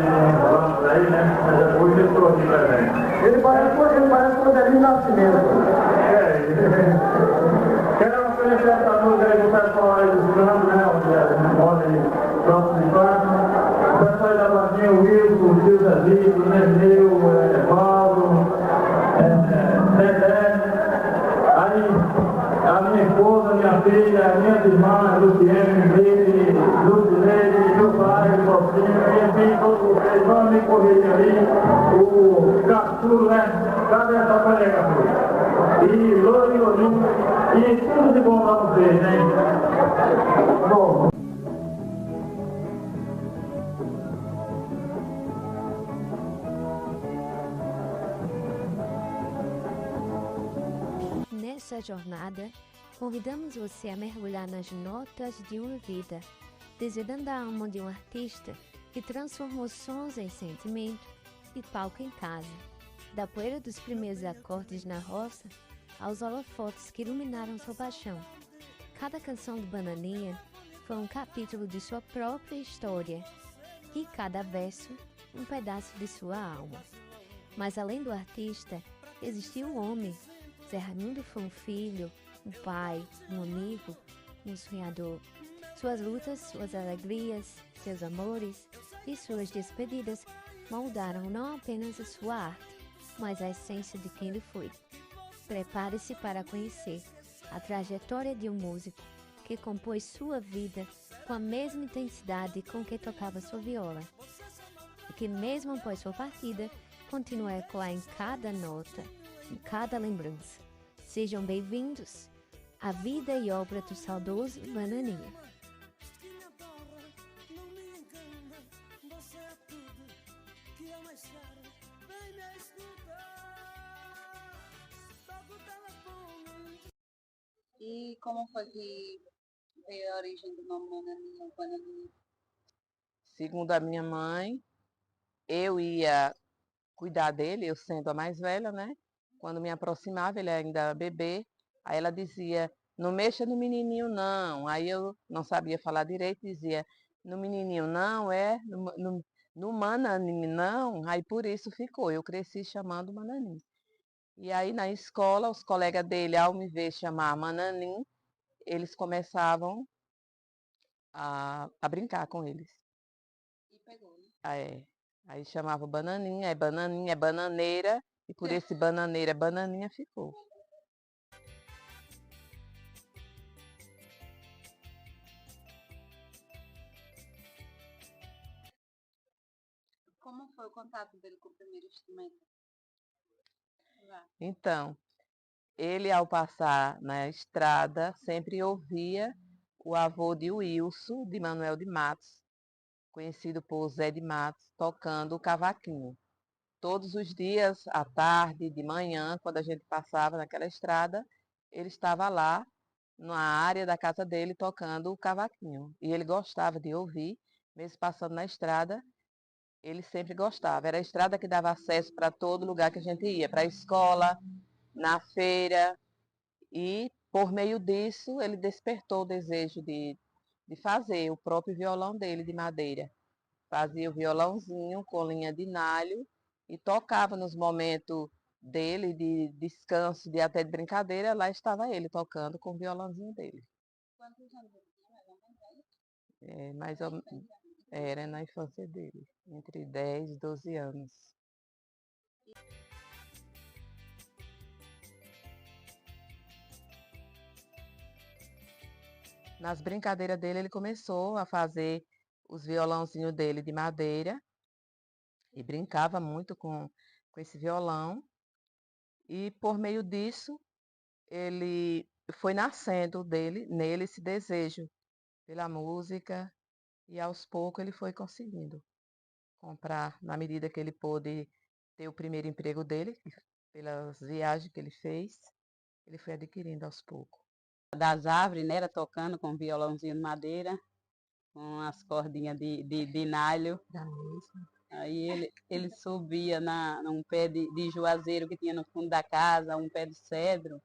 falando por aí, né? Mas hoje eu estou aqui presente. Ele parece o Adelino Nascimento. Quero oferecer essa música aí pro pessoal aí dos campos, né? Onde mora aí próximo de casa. O pessoal aí da Vardinha, o Wilson, o Tio Zezito, o Nenê, o Evaldo, Dedé. Aí a minha esposa, minha filha, minhas irmãs, Luciene, Lili, Luciene, meu pai, o Focinho, enfim, todos vocês vão me corrigir aí. O Caçulo, né? Cadê essa mulher, Caçulo? E Lorinho, e tudo de bom pra vocês, né? Bom. Nessa jornada, convidamos você a mergulhar nas notas de uma vida, desvendando a alma de um artista que transformou sons em sentimento e palco em casa. Da poeira dos primeiros acordes na roça, aos holofotes que iluminaram sua paixão. Cada canção do Bananinha foi um capítulo de sua própria história e cada verso um pedaço de sua alma. Mas além do artista, existia um homem. Zé Raimundo foi um filho, um pai, um amigo, um sonhador. Suas lutas, suas alegrias, seus amores e suas despedidas moldaram não apenas a sua arte, mas a essência de quem ele foi. Prepare-se para conhecer a trajetória de um músico que compôs sua vida com a mesma intensidade com que tocava sua viola, e que mesmo após sua partida, continua a ecoar em cada nota, em cada lembrança. Sejam bem-vindos à vida e obra do saudoso Bananinha. E como foi que veio a origem do nome Bananinha? Segundo a minha mãe, eu ia cuidar dele, eu sendo a mais velha, né? Quando me aproximava, ele ainda bebê, aí ela dizia, não mexa no menininho não. Aí eu não sabia falar direito, dizia, no menininho não, no Mananinho não. Aí por isso ficou, eu cresci chamando Mananinho. E aí na escola, os colegas dele, ao me ver chamar Mananinho, eles começavam a brincar com eles. E pegou, né? Aí chamava Bananinha, é bananeira, e por esse bananeira, bananinha ficou. Como foi o contato dele com o primeiro instrumento? Então, ele ao passar na estrada, sempre ouvia o avô de Wilson, de Manuel de Matos, conhecido por Zé de Matos, tocando o cavaquinho. Todos os dias, à tarde, de manhã, quando a gente passava naquela estrada, ele estava lá, na área da casa dele, tocando o cavaquinho. E ele gostava de ouvir, mesmo passando na estrada, ele sempre gostava. Era a estrada que dava acesso para todo lugar que a gente ia, para a escola, na feira. E, por meio disso, ele despertou o desejo de fazer o próprio violão dele, de madeira. Fazia o violãozinho com linha de nalho e tocava nos momentos dele de descanso, de até de brincadeira, lá estava ele tocando com o violãozinho dele. Quantos anos ele tinha, mais ou menos? Era na infância dele, entre 10 e 12 anos. Nas brincadeiras dele, ele começou a fazer os violãozinhos dele de madeira e brincava muito com esse violão. E por meio disso, ele foi nascendo nele esse desejo pela música e aos poucos ele foi conseguindo comprar, na medida que ele pôde ter o primeiro emprego dele, pelas viagens que ele fez, ele foi adquirindo aos poucos. Das árvores, né? Era tocando com violãozinho de madeira, com as cordinhas de nalho. Aí ele subia num pé de juazeiro que tinha no fundo da casa, um pé de cedro.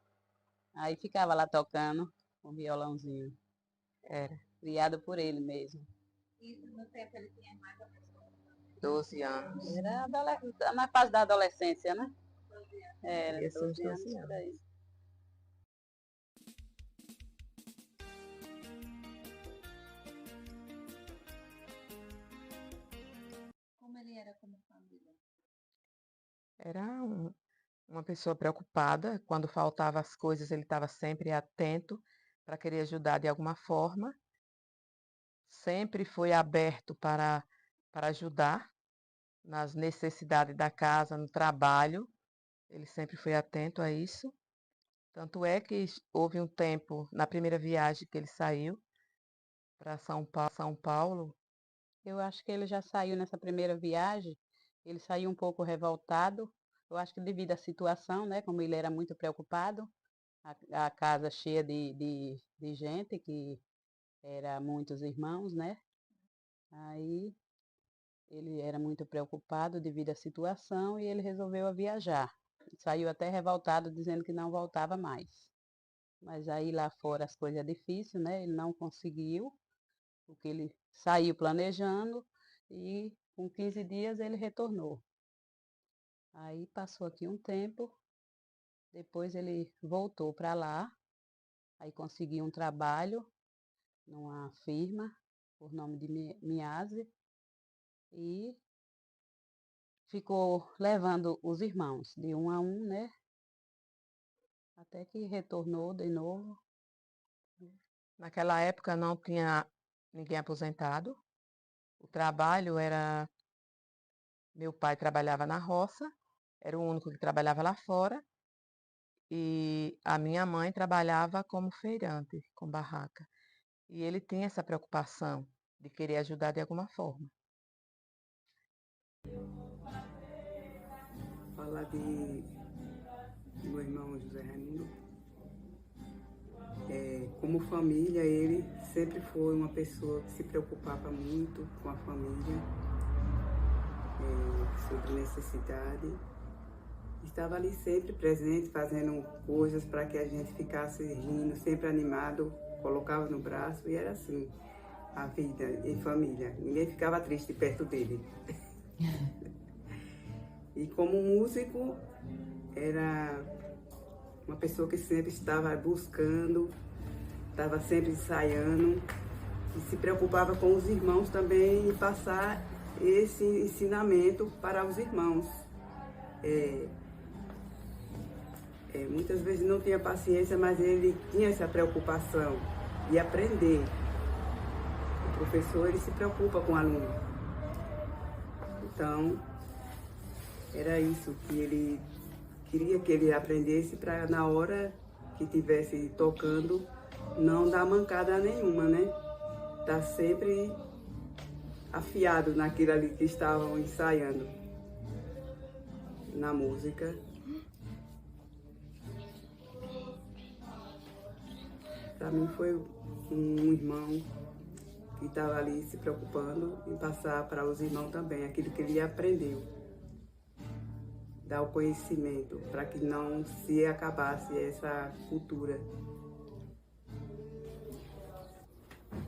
Aí ficava lá tocando com violãozinho. Era. Criado por ele mesmo. E no tempo ele tinha mais ou menos. 12 anos. Era na fase da adolescência, né? Era Era 12 12 anos por aí. Como ele era como família? Era uma pessoa preocupada. Quando faltava as coisas, ele estava sempre atento para querer ajudar de alguma forma. Sempre foi aberto para ajudar nas necessidades da casa, no trabalho. Ele sempre foi atento a isso. Tanto é que houve um tempo, na primeira viagem que ele saiu para São Paulo, Eu acho que ele já saiu nessa primeira viagem, ele saiu um pouco revoltado. Eu acho que devido à situação, né? Como ele era muito preocupado, a casa cheia de gente, que era muitos irmãos, né? Aí ele era muito preocupado devido à situação e ele resolveu viajar. Saiu até revoltado, dizendo que não voltava mais. Mas aí lá fora as coisas é difícil, né? Ele não conseguiu o que ele saiu planejando e com 15 dias ele retornou. Aí passou aqui um tempo, depois ele voltou para lá, aí conseguiu um trabalho numa firma por nome de Miase e ficou levando os irmãos de um a um, né? Até que retornou de novo. naquela época não tinha ninguém aposentado. O trabalho era... Meu pai trabalhava na roça, era o único que trabalhava lá fora. E a minha mãe trabalhava como feirante, com barraca. E ele tinha essa preocupação de querer ajudar de alguma forma. Falar de meu irmão José Raimundo. Como família, ele sempre foi uma pessoa que se preocupava muito com a família, sobre necessidade. Estava ali sempre presente, fazendo coisas para que a gente ficasse rindo, sempre animado, colocava no braço e era assim, a vida em família. Ninguém ficava triste perto dele. E como músico, era uma pessoa que sempre estava buscando, estava sempre ensaiando e se preocupava com os irmãos também em passar esse ensinamento para os irmãos. Muitas vezes não tinha paciência, mas ele tinha essa preocupação de aprender. O professor, ele se preocupa com o aluno. Então, era isso que ele queria que ele aprendesse para na hora que estivesse tocando não dar mancada nenhuma, né? Tá sempre afiado naquilo ali que estavam ensaiando na música. Para mim foi um irmão que estava ali se preocupando em passar para os irmãos também aquilo que ele aprendeu. Dar o conhecimento para que não se acabasse essa cultura.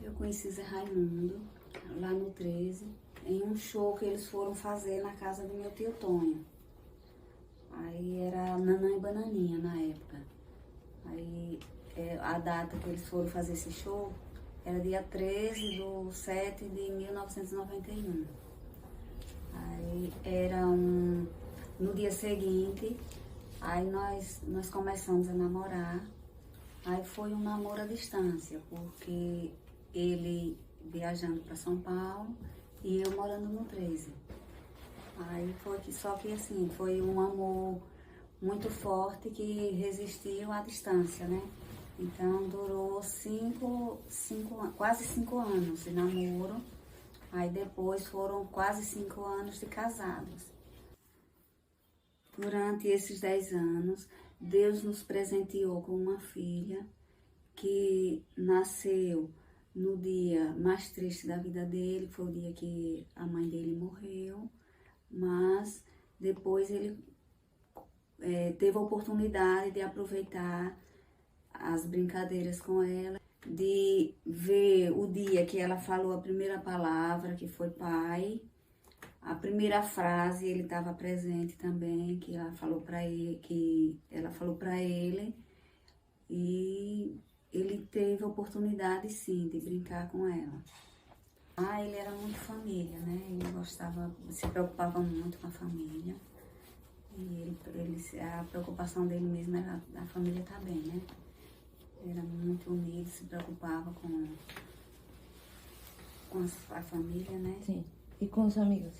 Eu conheci Zé Raimundo lá no 13, em um show que eles foram fazer na casa do meu tio Tonho. Aí era Nanã e Bananinha na época. Aí a data que eles foram fazer esse show era dia 13/7/1991. Aí era no dia seguinte, aí nós começamos a namorar. Aí foi um namoro à distância, porque ele viajando para São Paulo e eu morando no 13. Aí só que assim, foi um amor muito forte que resistiu à distância, né? Então durou quase 5 anos de namoro. Aí depois foram quase 5 anos de casados. Durante esses 10 anos, Deus nos presenteou com uma filha que nasceu no dia mais triste da vida dele, foi o dia que a mãe dele morreu, mas depois ele teve a oportunidade de aproveitar as brincadeiras com ela, de ver o dia que ela falou a primeira palavra, que foi pai. A primeira frase ele estava presente também, que ela falou para ele, e ele teve a oportunidade sim de brincar com ela. Ele era muito família, né? Ele gostava, se preocupava muito com a família. E a preocupação dele mesmo era a família estar bem, né? Ele era muito unido, se preocupava com a família, né? Sim. E com os amigos?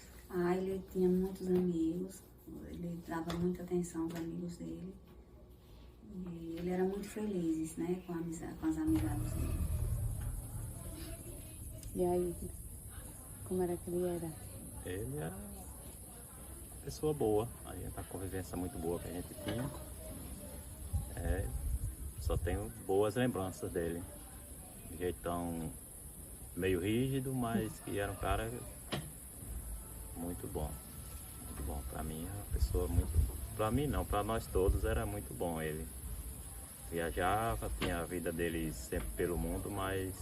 Ele tinha muitos amigos, ele dava muita atenção aos amigos dele. E ele era muito feliz, né, com as amizades dele. E aí, como era que ele era? Ele era uma pessoa boa, a convivência muito boa que a gente tinha. Só tenho boas lembranças dele. De jeitão meio rígido, mas que era um cara muito bom. Muito bom. Pra mim, é uma pessoa muito... Pra mim não, pra nós todos era muito bom ele. Viajava, tinha a vida dele sempre pelo mundo, mas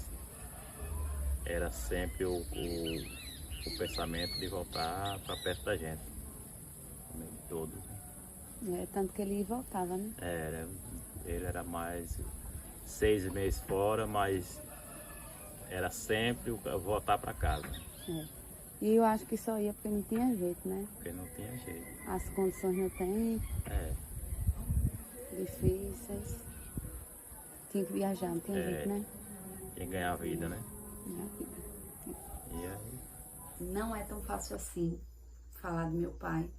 era sempre o pensamento de voltar para perto da gente. Todos. Tanto que ele ia e voltava, né? Ele era mais 6 meses fora, mas era sempre voltar para casa. E eu acho que só ia porque não tinha jeito, né? Porque não tinha jeito. As condições não tem. Difíceis. Tinha que viajar, não tinha jeito, né? Tinha que ganhar a vida, né? Ganhar a vida. E aí? Não é tão fácil assim falar do meu pai,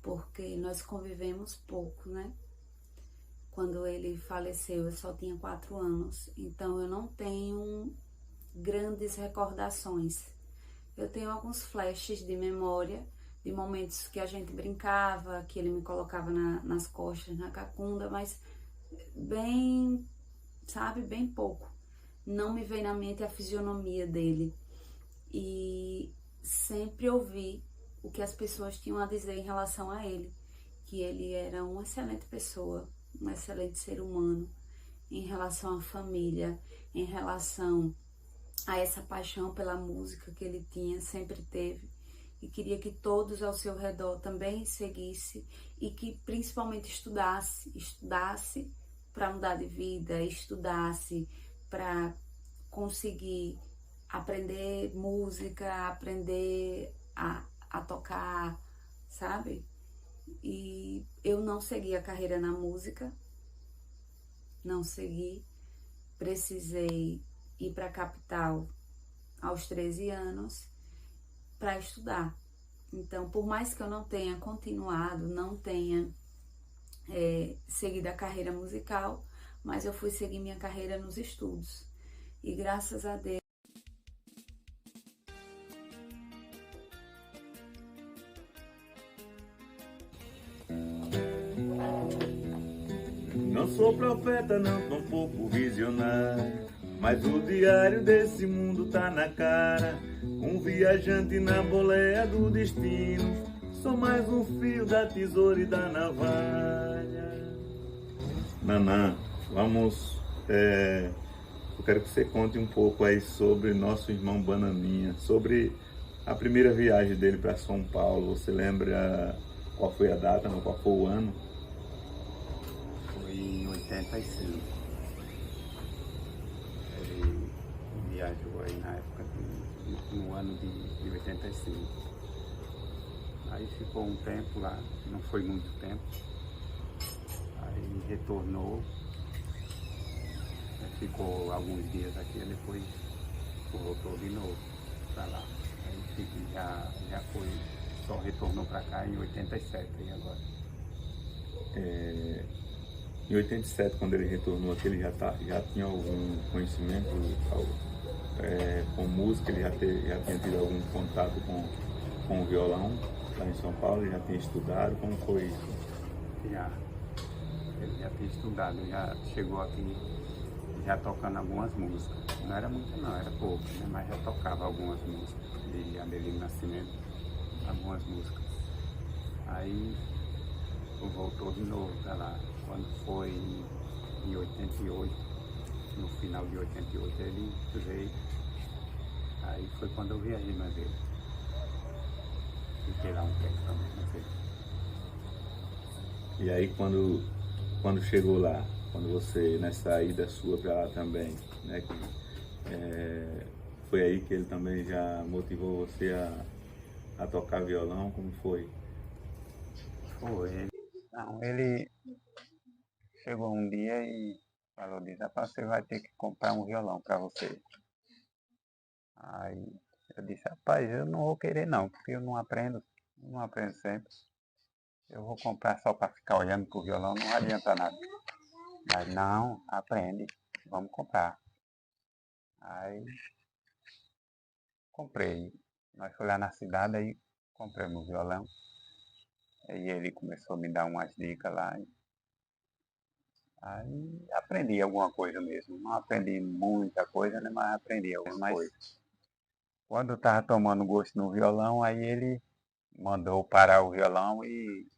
porque nós convivemos pouco, né? Quando ele faleceu, eu só tinha 4 anos, então eu não tenho grandes recordações. Eu tenho alguns flashes de memória, de momentos que a gente brincava, que ele me colocava nas costas, na cacunda, mas bem, sabe, bem pouco. Não me vem na mente a fisionomia dele. E sempre ouvi o que as pessoas tinham a dizer em relação a ele, que ele era uma excelente pessoa, um excelente ser humano, em relação à família, em relação a essa paixão pela música que ele tinha, sempre teve, e queria que todos ao seu redor também seguissem e que principalmente estudasse para mudar de vida, estudasse para conseguir aprender música, aprender a tocar, sabe? E eu não segui a carreira na música, não segui, precisei ir para a capital aos 13 anos para estudar. Então, por mais que eu não tenha continuado, não tenha seguido a carreira musical, mas eu fui seguir minha carreira nos estudos. E graças a Deus, não sou profeta, não, tampouco visionário, mas o diário desse mundo tá na cara. Um viajante na boleia do destino, sou mais um fio da tesoura e da navalha. Nanã, vamos... eu quero que você conte um pouco aí sobre nosso irmão Bananinha, sobre a primeira viagem dele para São Paulo. Você lembra qual foi a data, qual foi o ano? Foi em 85. Ele viajou aí na época, no ano de 85. Aí ficou um tempo lá, não foi muito tempo. Aí retornou, ficou alguns dias aqui, depois voltou de novo para lá. Aí já foi, só retornou para cá em 87 aí agora. Em 87, quando ele retornou aqui, ele já tinha algum conhecimento com música, ele já tinha tido algum contato com o violão lá em São Paulo, ele já tinha estudado, como foi isso? Ele já tinha estudado, já chegou aqui já tocando algumas músicas. Não era muito não, era pouco, né? Mas já tocava algumas músicas de Adelino Nascimento, algumas músicas. Aí voltou de novo para lá. Quando foi em 88, no final de 88 ele veio. Aí foi quando eu viajei mais ele. lá um tempo também, não sei. E aí quando chegou lá, quando você, nessa ida sua para lá também, né, foi aí que ele também já motivou você a tocar violão, como foi? Foi. Não, ele chegou um dia e falou, diz, rapaz, você vai ter que comprar um violão para você. Aí eu disse, rapaz, eu não vou querer não, porque eu não aprendo sempre. Eu vou comprar só para ficar olhando pro violão, não adianta nada. Mas não, aprende, vamos comprar. Aí comprei. Nós fomos lá na cidade, aí compramos o violão. Aí ele começou a me dar umas dicas lá. Aí aprendi alguma coisa mesmo. Não aprendi muita coisa, né? Mas aprendi algumas coisas. Quando eu estava tomando gosto no violão, aí ele mandou parar o violão e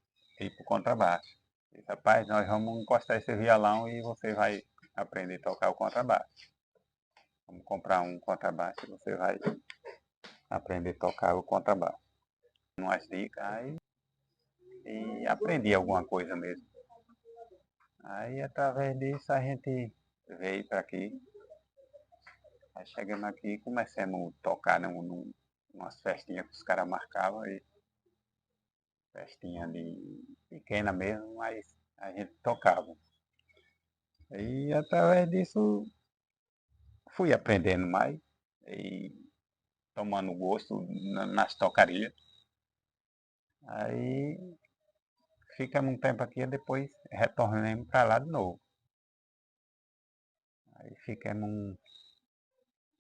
ir para o contrabaixo. Disse, rapaz, nós vamos encostar esse violão e você vai aprender a tocar o contrabaixo. Vamos comprar um contrabaixo e você vai aprender a tocar o contrabaixo. Umas dicas aí e aprendi alguma coisa mesmo. Aí através disso a gente veio para aqui. Aí chegamos aqui e começamos a tocar umas festinhas que os caras marcavam. E festinha pequena mesmo, mas a gente tocava. E através disso fui aprendendo mais e tomando gosto nas tocarias. Aí ficamos um tempo aqui e depois retornamos para lá de novo. Aí ficamos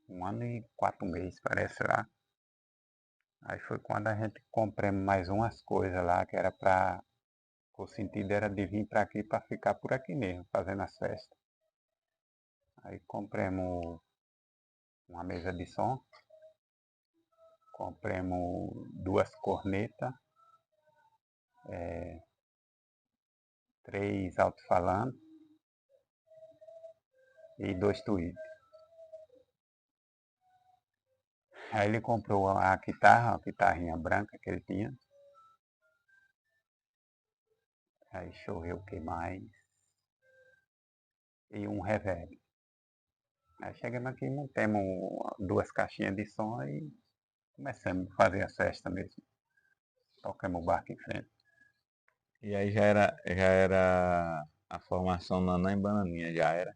um ano e 4 meses, parece lá. Aí foi quando a gente compramos mais umas coisas lá, que era para... O sentido era de vir para aqui para ficar por aqui mesmo, fazendo as festas. Aí compramos uma mesa de som, compramos 2 cornetas, 3 alto-falantes e 2 tweets. Aí ele comprou a guitarrinha branca que ele tinha. Aí choveu o que mais? E um reverb. Aí chegamos aqui, montamos 2 caixinhas de som e começamos a fazer a festa mesmo. Tocamos o barco em frente. E aí já era a formação Nanã e Bananinha, já era?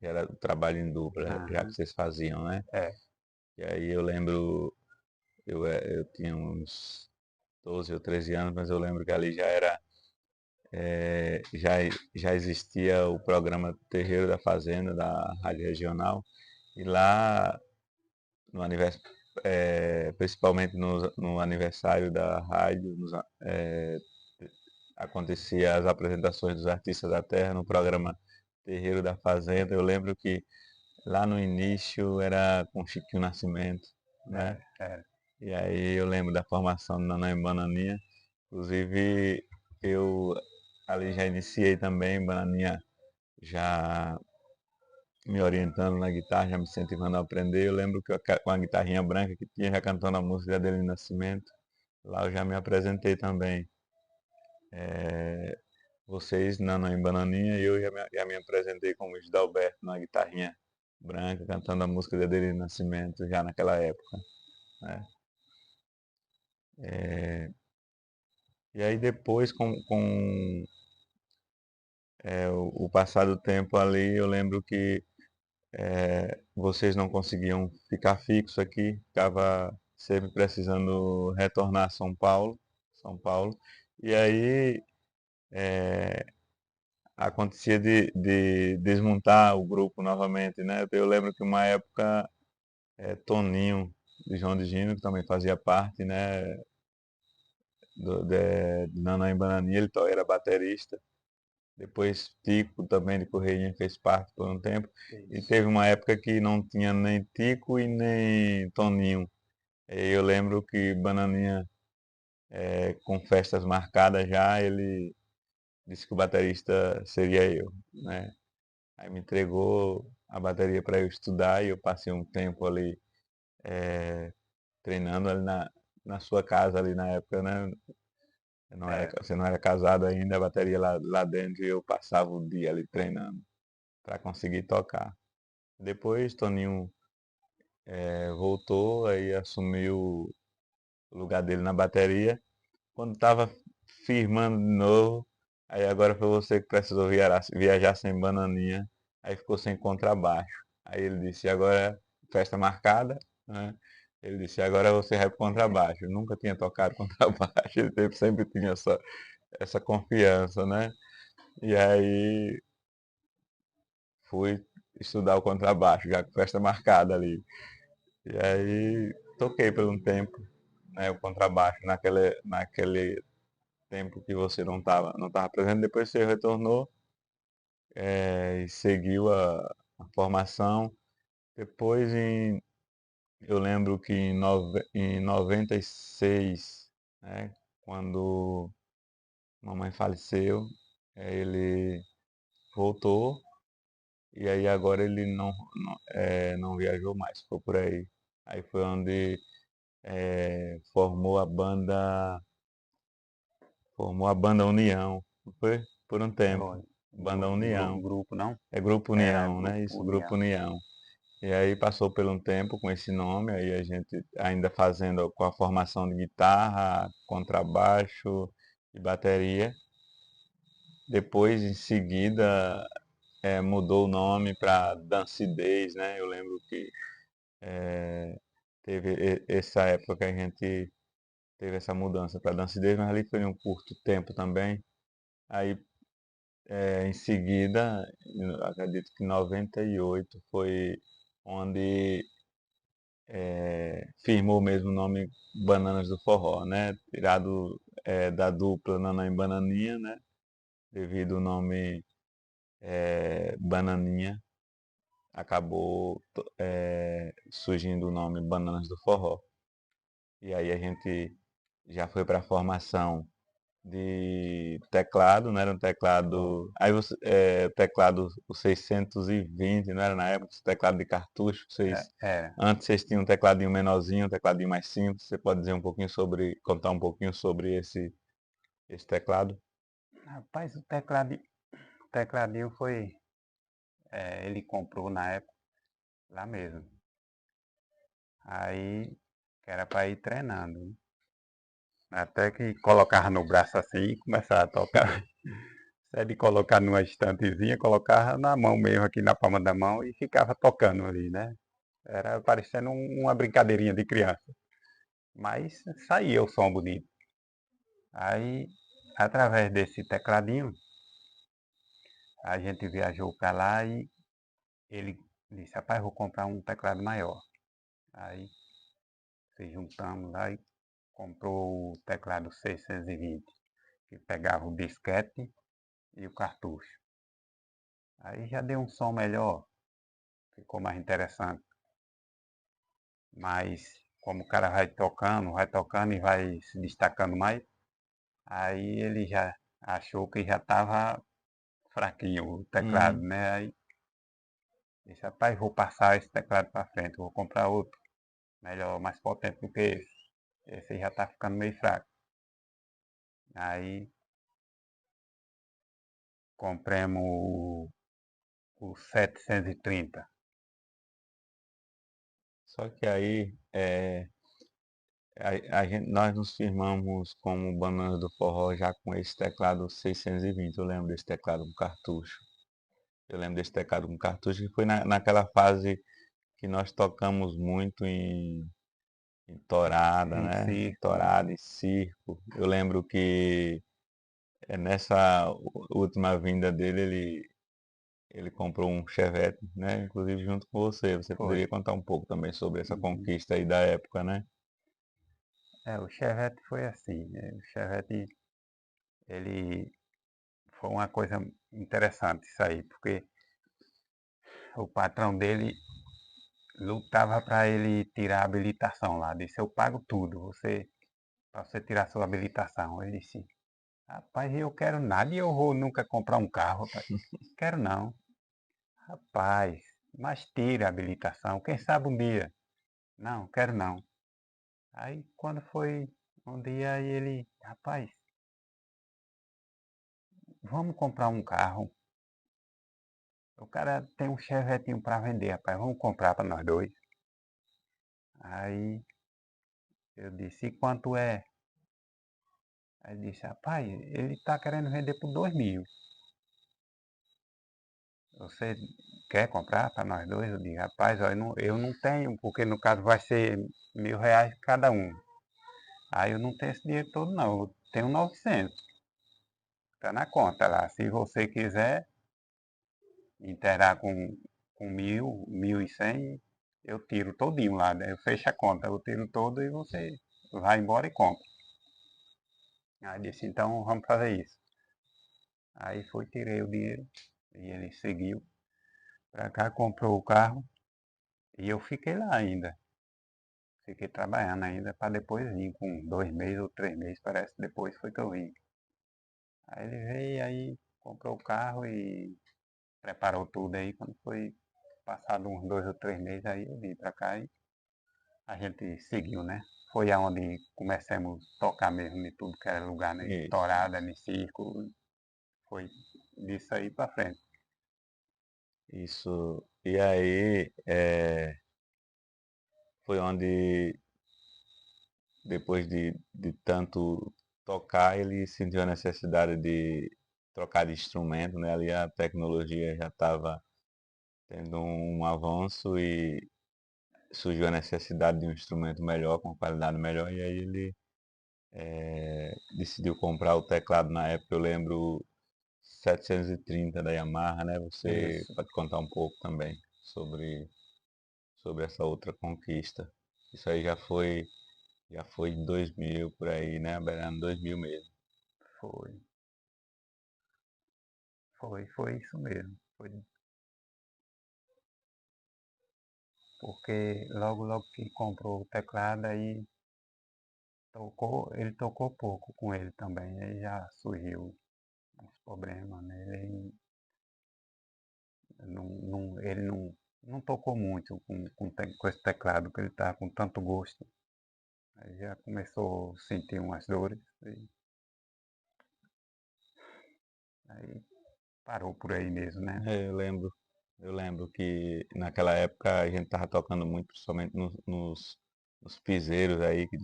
Já era o trabalho em dupla, já que vocês faziam, né? E aí eu lembro, eu tinha uns 12 ou 13 anos, mas eu lembro que ali já era, já existia o programa Terreiro da Fazenda, da Rádio Regional, e lá, no aniversário, principalmente no aniversário da rádio, acontecia as apresentações dos artistas da terra no programa Terreiro da Fazenda. Eu lembro que lá no início era com Chiquinho Nascimento, né? E aí eu lembro da formação do Nanã e Bananinha. Inclusive eu ali já iniciei também, Bananinha já me orientando na guitarra, já me incentivando a aprender. Eu lembro que com a guitarrinha branca que tinha, já cantando a música de Adelino Nascimento, lá eu já me apresentei também. Vocês, Nanã e Bananinha, e eu já me apresentei como Gidalberto na guitarrinha branca, cantando a música de Adelino Nascimento já naquela época, né? E aí depois, com o passar do tempo ali, eu lembro que vocês não conseguiam ficar fixo aqui, ficava sempre precisando retornar a São Paulo, e aí acontecia de desmontar o grupo novamente, né? Eu lembro que uma época Toninho, de João de Gino, que também fazia parte, né, de Nanã e Bananinha, ele era baterista. Depois Tico também de Correia fez parte por um tempo. E teve uma época que não tinha nem Tico e nem Toninho. E eu lembro que Bananinha, com festas marcadas já, ele disse que o baterista seria eu, né? Aí me entregou a bateria para eu estudar e eu passei um tempo ali treinando ali na sua casa ali na época, né? É, Você não era casado ainda, a bateria lá dentro e eu passava o dia ali treinando para conseguir tocar. Depois Toninho voltou, aí assumiu o lugar dele na bateria. Quando estava firmando de novo, aí agora foi você que precisou viajar sem bananinha, aí ficou sem contrabaixo. Aí ele disse, agora é festa marcada, né? Ele disse, agora você vai pro contrabaixo. Eu nunca tinha tocado contrabaixo, ele sempre tinha essa confiança, né? E aí fui estudar o contrabaixo, já com festa marcada ali. E aí toquei por um tempo, né, o contrabaixo naquele tempo que você não tava presente, depois você retornou e seguiu a formação. Depois eu lembro que em 96, né, quando mamãe faleceu, ele voltou e aí agora ele não viajou mais, ficou por aí. Aí foi onde formou a banda União, não foi? Por um tempo. foi. Banda União. Grupo, não? É Grupo Era União, Grupo né? Isso, Grupo União. União. E aí passou por um tempo com esse nome, aí a gente ainda fazendo com a formação de guitarra, contrabaixo e bateria. Depois, em seguida, mudou o nome para Dancidez, né? Eu lembro que teve essa época que a gente teve essa mudança para Dancidez, mas ali foi um curto tempo também. Aí, em seguida, eu acredito que em 98 foi onde firmou mesmo o nome Bananas do Forró, né? Tirado da dupla Nanã e Bananinha, né? Devido ao nome Bananinha, acabou surgindo o nome Bananas do Forró. E aí a gente já foi para a formação de teclado, não era um teclado. Aí teclado o 620, não era na época, esse teclado de cartucho. Era. Antes vocês tinham um tecladinho menorzinho, um tecladinho mais simples. Você pode dizer contar um pouquinho sobre esse teclado? Rapaz, o tecladinho foi. Ele comprou na época, lá mesmo. Aí, que era para ir treinando, né? Até que colocava no braço assim e começava a tocar. Se é de colocar numa estantezinha, colocava na mão mesmo, aqui na palma da mão, e ficava tocando ali, né? Era parecendo uma brincadeirinha de criança. Mas saía o som bonito. Aí, através desse tecladinho, a gente viajou para lá e ele disse, rapaz, vou comprar um teclado maior. Aí, se juntamos lá e comprou o teclado 620, que pegava o disquete e o cartucho. Aí já deu um som melhor, ficou mais interessante. Mas como o cara vai tocando e vai se destacando mais, aí ele já achou que já estava fraquinho o teclado, né? Aí disse, rapaz, vou passar esse teclado para frente, vou comprar outro, melhor, mais potente do que esse. Esse já está ficando meio fraco. Aí compramos o 730. Só que aí nós nos firmamos como Bananas do Forró já com esse teclado 620. Eu lembro desse teclado com cartucho. Eu lembro desse teclado com cartucho que foi naquela fase que nós tocamos muito em torada, né? Circo. Torada, em circo. Eu lembro que nessa última vinda dele, ele comprou um Chevette, né? Inclusive junto com você. Você Foi. poderia contar um pouco também sobre essa conquista aí da época, né? O Chevette foi assim, né? O Chevette, ele foi uma coisa interessante isso aí, porque o patrão dele lutava para ele tirar a habilitação lá. Disse, eu pago tudo, para você tirar sua habilitação. Ele disse, rapaz, eu quero nada e eu vou nunca comprar um carro, rapaz. Quero não. Rapaz, mas tira a habilitação, quem sabe um dia. Não, quero não. Aí quando foi um dia aí ele, rapaz, vamos comprar um carro. O cara tem um Chevetinho para vender, rapaz, vamos comprar para nós dois. Aí eu disse, e quanto é? Aí ele disse, rapaz, ele está querendo vender por 2.000. Você quer comprar para nós dois? Eu disse, rapaz, ó, eu não tenho, porque no caso vai ser R$ 1.000 cada um. Aí eu não tenho esse dinheiro todo não, eu tenho 900. Tá na conta lá. Se você quiser inteirar com 1.000, 1.100, eu tiro todinho lá, né? Eu fecho a conta, eu tiro todo e você vai embora e compra. Aí disse, então vamos fazer isso. Aí foi, tirei o dinheiro e ele seguiu para cá, comprou o carro e eu fiquei lá ainda. Fiquei trabalhando ainda para depois vir, com 2 meses ou 3 meses, parece, depois foi que eu vim. Aí ele veio, aí comprou o carro e preparou tudo aí, quando foi passado uns 2 ou 3 meses, aí eu vim para cá e a gente seguiu, né? Foi aonde começamos a tocar mesmo em tudo que era lugar, né? Isso. Torada, em circo, foi disso aí para frente. Isso. E aí foi onde, depois de tanto tocar, ele sentiu a necessidade de trocar de instrumento, né? Ali a tecnologia já estava tendo um avanço e surgiu a necessidade de um instrumento melhor, com qualidade melhor, e aí ele decidiu comprar o teclado na época, eu lembro, 730 da Yamaha, né? Você Isso. pode contar um pouco também sobre essa outra conquista. Isso aí já foi em 2000 por aí, né? Beirando 2000 mesmo. Foi isso mesmo. Porque logo que comprou o teclado aí ele tocou pouco com ele também, aí já surgiu uns problemas, né? Ele não tocou muito com esse teclado, que ele tá com tanto gosto. Aí já começou a sentir umas dores. Aí parou por aí mesmo, né? Eu lembro que naquela época a gente tava tocando muito, principalmente nos piseiros aí, que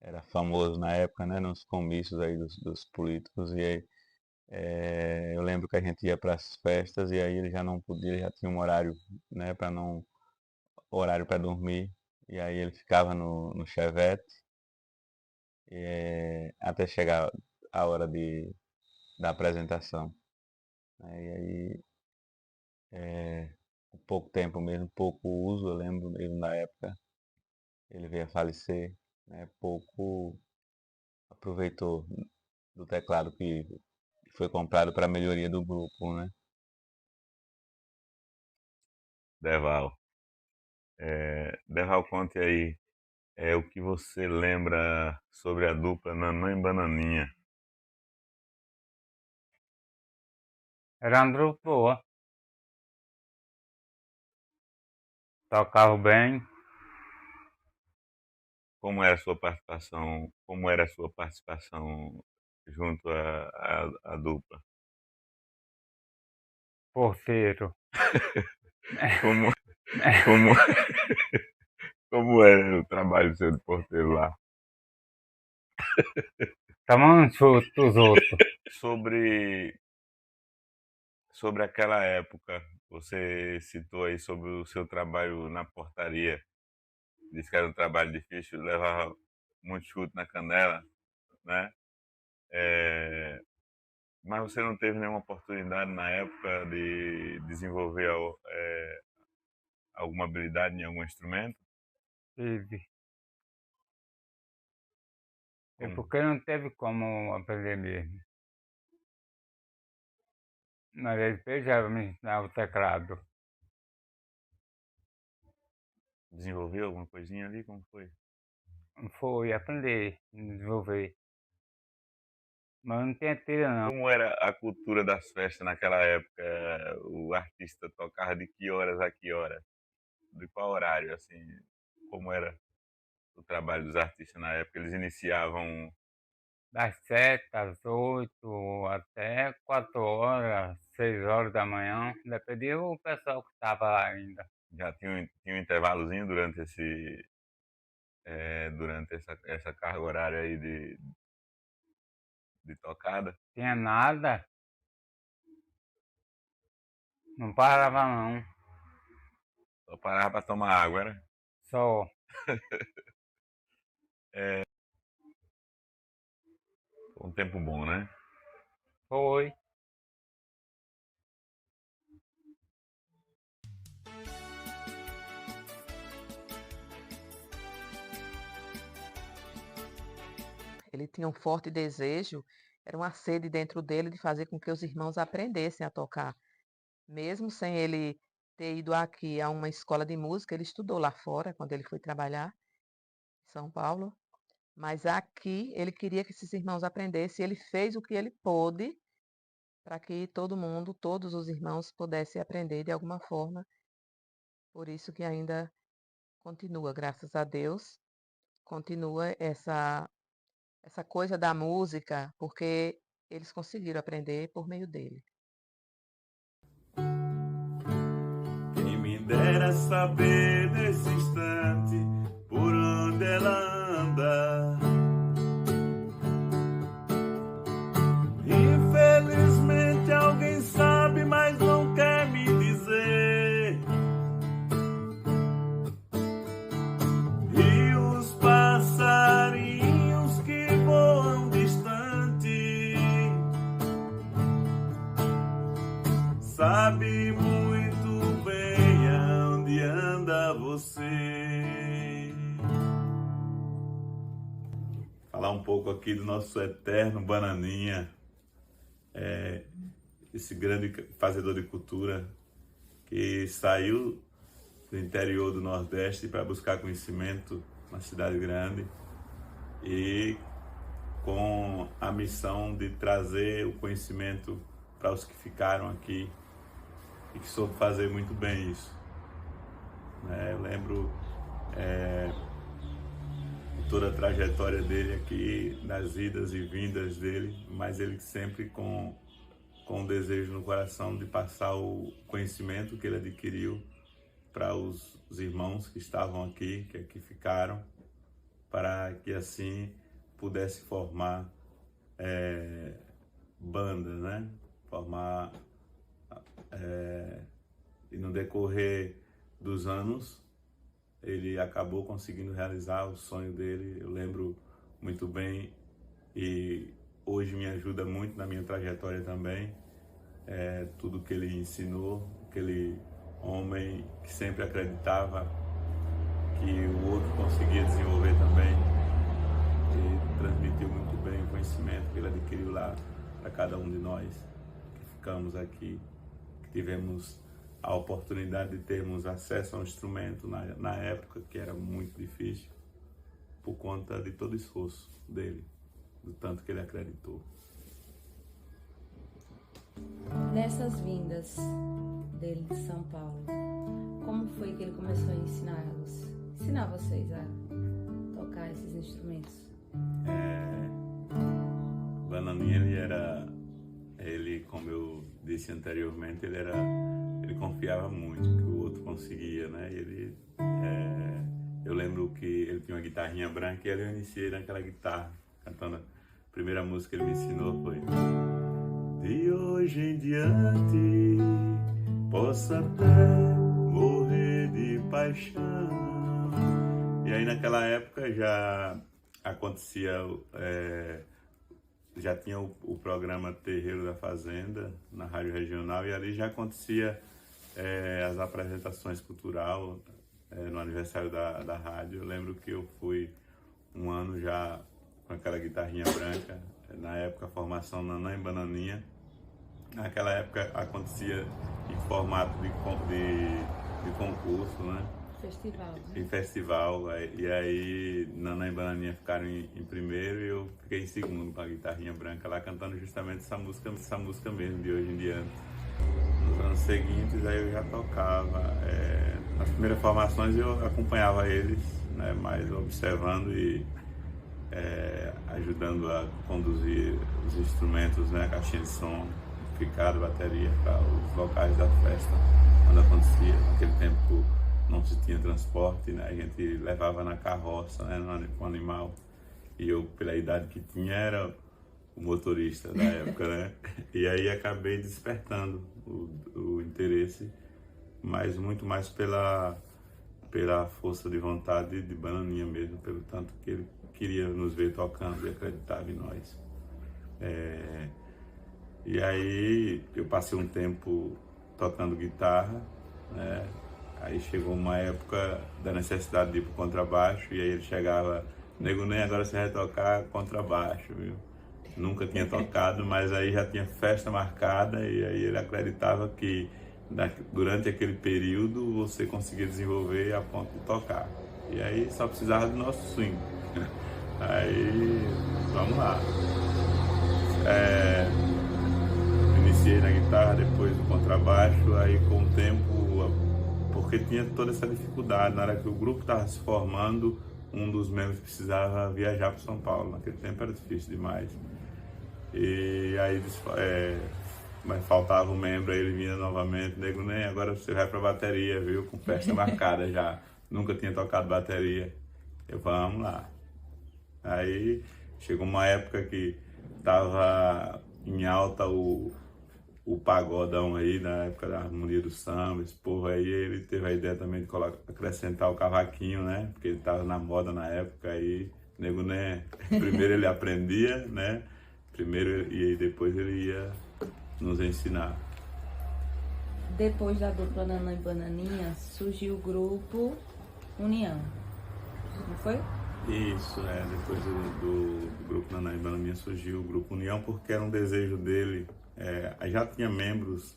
era famoso na época, né? Nos comícios aí dos políticos. E aí eu lembro que a gente ia para as festas e aí ele já não podia, ele já tinha um horário, né? Horário para dormir. E aí ele ficava no Chevette até chegar a hora da apresentação. Né? E aí, com pouco tempo mesmo, pouco uso, eu lembro mesmo na época, ele veio a falecer, né? Pouco aproveitou do teclado que foi comprado para a melhoria do grupo, né? Deval. Deval, conte aí o que você lembra sobre a dupla Nanã e Bananinha. Era uma dupla boa. Tocava bem. Como era a sua participação junto à dupla? Porteiro. Como, como, como era o trabalho seu de porteiro lá? Tomando chute dos outros. Sobre aquela época, você citou aí sobre o seu trabalho na portaria. Disse que era um trabalho difícil, levava muito chute na canela, né? Mas você não teve nenhuma oportunidade na época de desenvolver alguma habilidade em algum instrumento? Tive. É Como? porque não teve como aprender mesmo. Mas ele já me ensinava o teclado. Desenvolveu alguma coisinha ali? Como foi? Foi aprender, desenvolver. Mas não tinha tira não. Como era a cultura das festas naquela época? O artista tocava de que horas a que horas? De qual horário, assim? Como era? o trabalho dos artistas na época? Eles iniciavam Das 7 às 8 até 4 horas, 6 horas da manhã, dependia do pessoal que estava lá ainda. já tinha um intervalozinho durante essa carga horária aí de tocada? Tinha nada, não parava não, Só parava para tomar água, né? só. Um tempo bom, né? Foi. Ele tinha um forte desejo, era uma sede dentro dele de fazer com que os irmãos aprendessem a tocar. Mesmo sem ele ter ido aqui a uma escola de música, ele estudou lá fora, quando ele foi trabalhar em São Paulo. Mas aqui ele queria que esses irmãos aprendessem, e ele fez o que ele pôde para que todo mundo, todos os irmãos, pudessem aprender de alguma forma. Por isso que ainda continua, graças a Deus, continua essa coisa da música, porque eles conseguiram aprender por meio dele. Quem me dera saber nesse instante por onde ela anda. Infelizmente alguém sabe, mas não quer me dizer. E os passarinhos que voam distante sabe muito bem aonde anda você. Falar um pouco aqui do nosso eterno Bananinha, esse grande fazedor de cultura que saiu do interior do Nordeste para buscar conhecimento na cidade grande e com a missão de trazer o conhecimento para os que ficaram aqui e que soube fazer muito bem isso. Eu lembro toda a trajetória dele aqui, nas idas e vindas dele, mas ele sempre com um desejo no coração de passar o conhecimento que ele adquiriu para os irmãos que estavam aqui, que aqui ficaram, para que assim pudesse formar bandas, né? Formar, e no decorrer dos anos, ele acabou conseguindo realizar o sonho dele. Eu lembro muito bem e hoje me ajuda muito na minha trajetória também. Tudo que ele ensinou, aquele homem que sempre acreditava que o outro conseguia desenvolver também, e transmitiu muito bem o conhecimento que ele adquiriu lá para cada um de nós que ficamos aqui, que tivemos a oportunidade de termos acesso a um instrumento na época que era muito difícil, por conta de todo o esforço dele, do tanto que ele acreditou. Nessas vindas dele de São Paulo, como foi que ele começou a ensinar vocês a tocar esses instrumentos? Bananinha, ele, como eu disse anteriormente, ele confiava muito que o outro conseguia, né? Eu lembro que ele tinha uma guitarrinha branca e eu iniciei naquela guitarra, cantando. A primeira música que ele me ensinou foi: de hoje em diante posso até morrer de paixão. E aí naquela época já acontecia, já tinha o programa Terreiro da Fazenda na Rádio Regional, e ali já acontecia as apresentações culturais no aniversário da rádio. Eu lembro que eu fui um ano já com aquela guitarrinha branca, na época a formação Nanã e Bananinha. Naquela época acontecia em formato de concurso, né? Festival. Em festival, e aí Nanã e Bananinha ficaram em primeiro e eu fiquei em segundo com a guitarrinha branca lá, cantando justamente essa música mesmo, de hoje em diante. Nos anos seguintes aí eu já tocava, nas primeiras formações eu acompanhava eles, né? Mas observando e ajudando a conduzir os instrumentos, né? Caixinha de som, amplificado, bateria, para os locais da festa, quando acontecia. Naquele tempo não se tinha transporte, né? A gente levava na carroça, né? No animal. E eu, pela idade que tinha, era o motorista da época, né? E aí acabei despertando o interesse, mas muito mais pela força de vontade de Bananinha mesmo, pelo tanto que ele queria nos ver tocando e acreditava em nós. E aí eu passei um tempo tocando guitarra, né? Aí chegou uma época da necessidade de ir pro contrabaixo, e aí ele chegava: Nego Nem, agora você vai tocar contrabaixo, viu? Nunca tinha tocado, mas aí já tinha festa marcada, e aí ele acreditava que durante aquele período você conseguia desenvolver a ponto de tocar. E aí só precisava do nosso swing. Aí, vamos lá. Iniciei na guitarra, depois no contrabaixo, aí com o tempo, porque tinha toda essa dificuldade, na hora que o grupo estava se formando, um dos membros precisava viajar para São Paulo. Naquele tempo era difícil demais. E aí mas faltava um membro, aí ele vinha novamente: Nego Nem, agora você vai pra bateria, viu? Com festa marcada já. Nunca tinha tocado bateria. Vamos lá. Aí chegou uma época que tava em alta o pagodão aí, na época da harmonia do samba, esse povo aí, ele teve a ideia também de acrescentar o cavaquinho, né? Porque ele tava na moda na época aí. Nego Nem, primeiro ele aprendia, né? E aí depois ele ia nos ensinar. Depois da dupla Nanã e Bananinha, surgiu o grupo União, não foi? Isso, depois do grupo Nanã e Bananinha surgiu o grupo União, porque era um desejo dele. Já tinha membros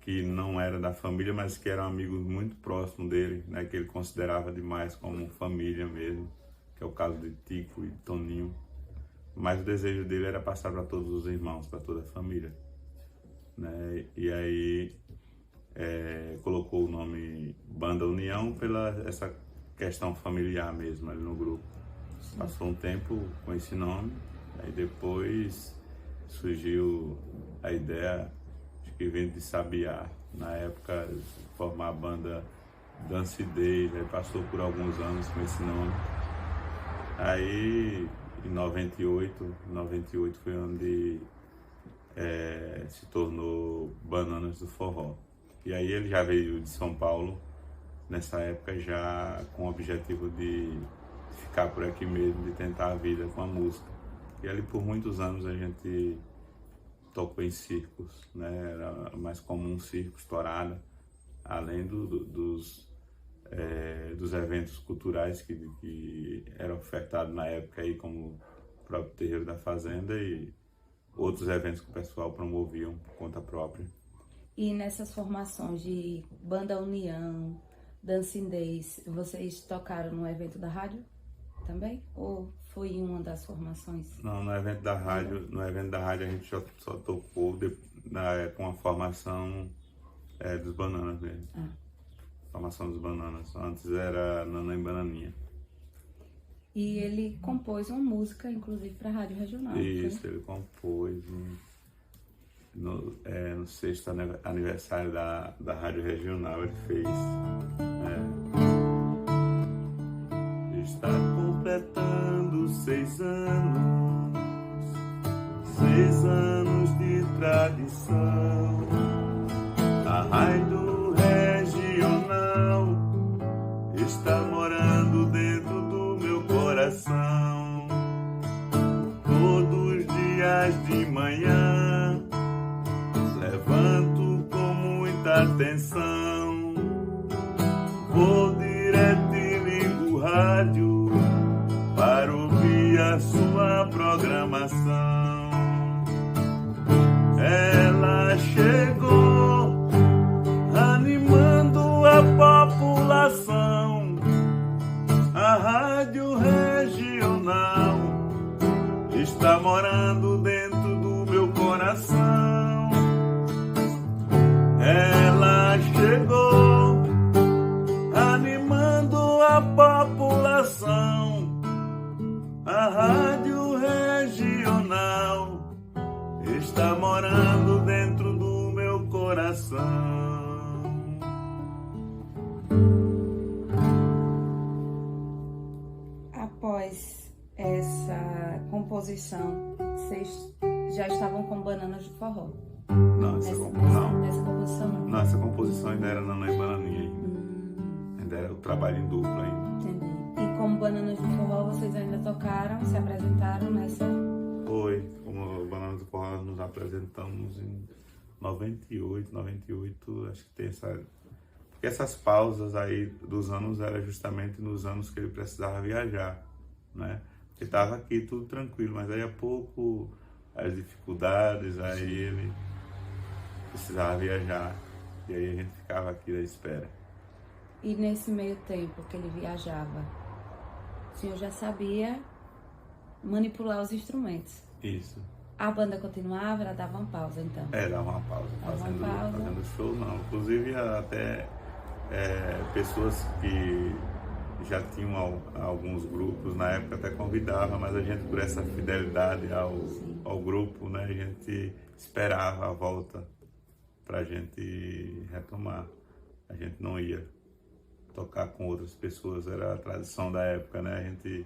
que não eram da família, mas que eram amigos muito próximos dele, né, que ele considerava demais como família mesmo, que é o caso de Tico e Toninho. Mas o desejo dele era passar para todos os irmãos, para toda a família, né? E aí colocou o nome Banda União pela essa questão familiar mesmo ali no grupo. Passou um tempo com esse nome, aí depois surgiu a ideia, acho que veio de Sabiá, na época, formar a banda Dancidez, aí passou por alguns anos com esse nome. Aí em 98 foi onde se tornou Bananas do Forró. E aí ele já veio de São Paulo, nessa época já com o objetivo de ficar por aqui mesmo, de tentar a vida com a música. E ali por muitos anos a gente tocou em circos, né? Era mais comum circo, estourada, além dos eventos culturais que eram ofertados na época aí, como o próprio Terreiro da Fazenda e outros eventos que o pessoal promoviam por conta própria. E nessas formações de Banda União, Dancidez, vocês tocaram no evento da rádio também? Ou foi em uma das formações? Não, no evento da rádio a gente só tocou com a formação dos Bananas mesmo. Formação dos Bananas. Antes era Nanã e Bananinha. E ele compôs uma música, inclusive, para a Rádio Regional. Isso, ele compôs no 6º aniversário da Rádio Regional, ele fez. Está completando 6 anos, 6 anos de tradição. A Rádio Regional está morando dentro do meu coração. Todos os dias de manhã levanto com muita atenção. Vou direto e ligo o rádio para ouvir a sua programação. Ela chegou animando a população. A Rádio Regional está morando dentro do meu coração. Ela chegou animando a população. está morando dentro do meu coração. Após essa composição, vocês já estavam com Bananas do Forró? Não, essa composição não. Não, essa composição ainda era Nanã e Bananinha ainda. Ainda era o trabalho em dupla ainda. Entendi. E como Bananas do Forró, vocês ainda tocaram, se apresentaram nessa? Foi, como Bananas do Forró nós nos apresentamos em 98, acho que tem essa... Porque essas pausas aí dos anos era justamente nos anos que ele precisava viajar, né? Porque estava aqui tudo tranquilo, mas aí a pouco as dificuldades, aí ele precisava viajar e aí a gente ficava aqui à espera. E nesse meio tempo que ele viajava, o senhor já sabia manipular os instrumentos? Isso. A banda continuava, ela dava uma pausa então? Dava uma pausa. Fazendo show não. Inclusive até pessoas que já tinham alguns grupos, na época até convidava, mas a gente, por essa fidelidade ao grupo, né, a gente esperava a volta pra gente retomar. A gente não ia tocar com outras pessoas, era a tradição da época, né, a gente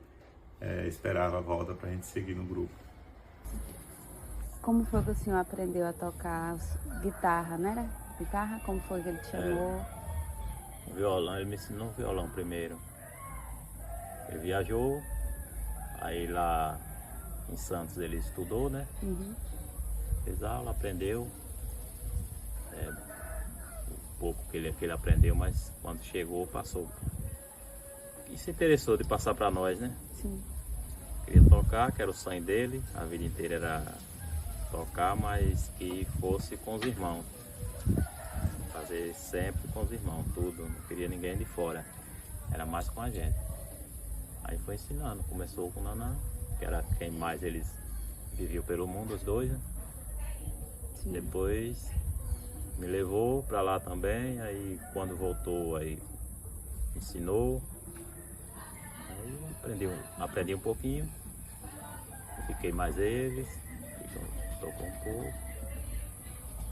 esperava a volta pra gente seguir no grupo. Como foi que o senhor aprendeu a tocar guitarra, né? Guitarra, como foi que ele te chamou? O violão, ele me ensinou o violão primeiro. Ele viajou, aí lá em Santos ele estudou, né? Fez aula, aprendeu. O pouco que ele aprendeu, mas quando chegou, passou. E se interessou de passar para nós, né? Sim. Queria tocar, que era o sonho dele, a vida inteira era tocar, mas que fosse com os irmãos. Fazer sempre com os irmãos, tudo. Não queria ninguém de fora. Era mais com a gente. Aí foi ensinando. Começou com o Nanã, que era quem mais eles viviam pelo mundo, os dois, né? Sim. Depois me levou pra lá também. Aí quando voltou, aí ensinou. Aí aprendi um pouquinho. Fiquei mais eles. Tocou um pouco.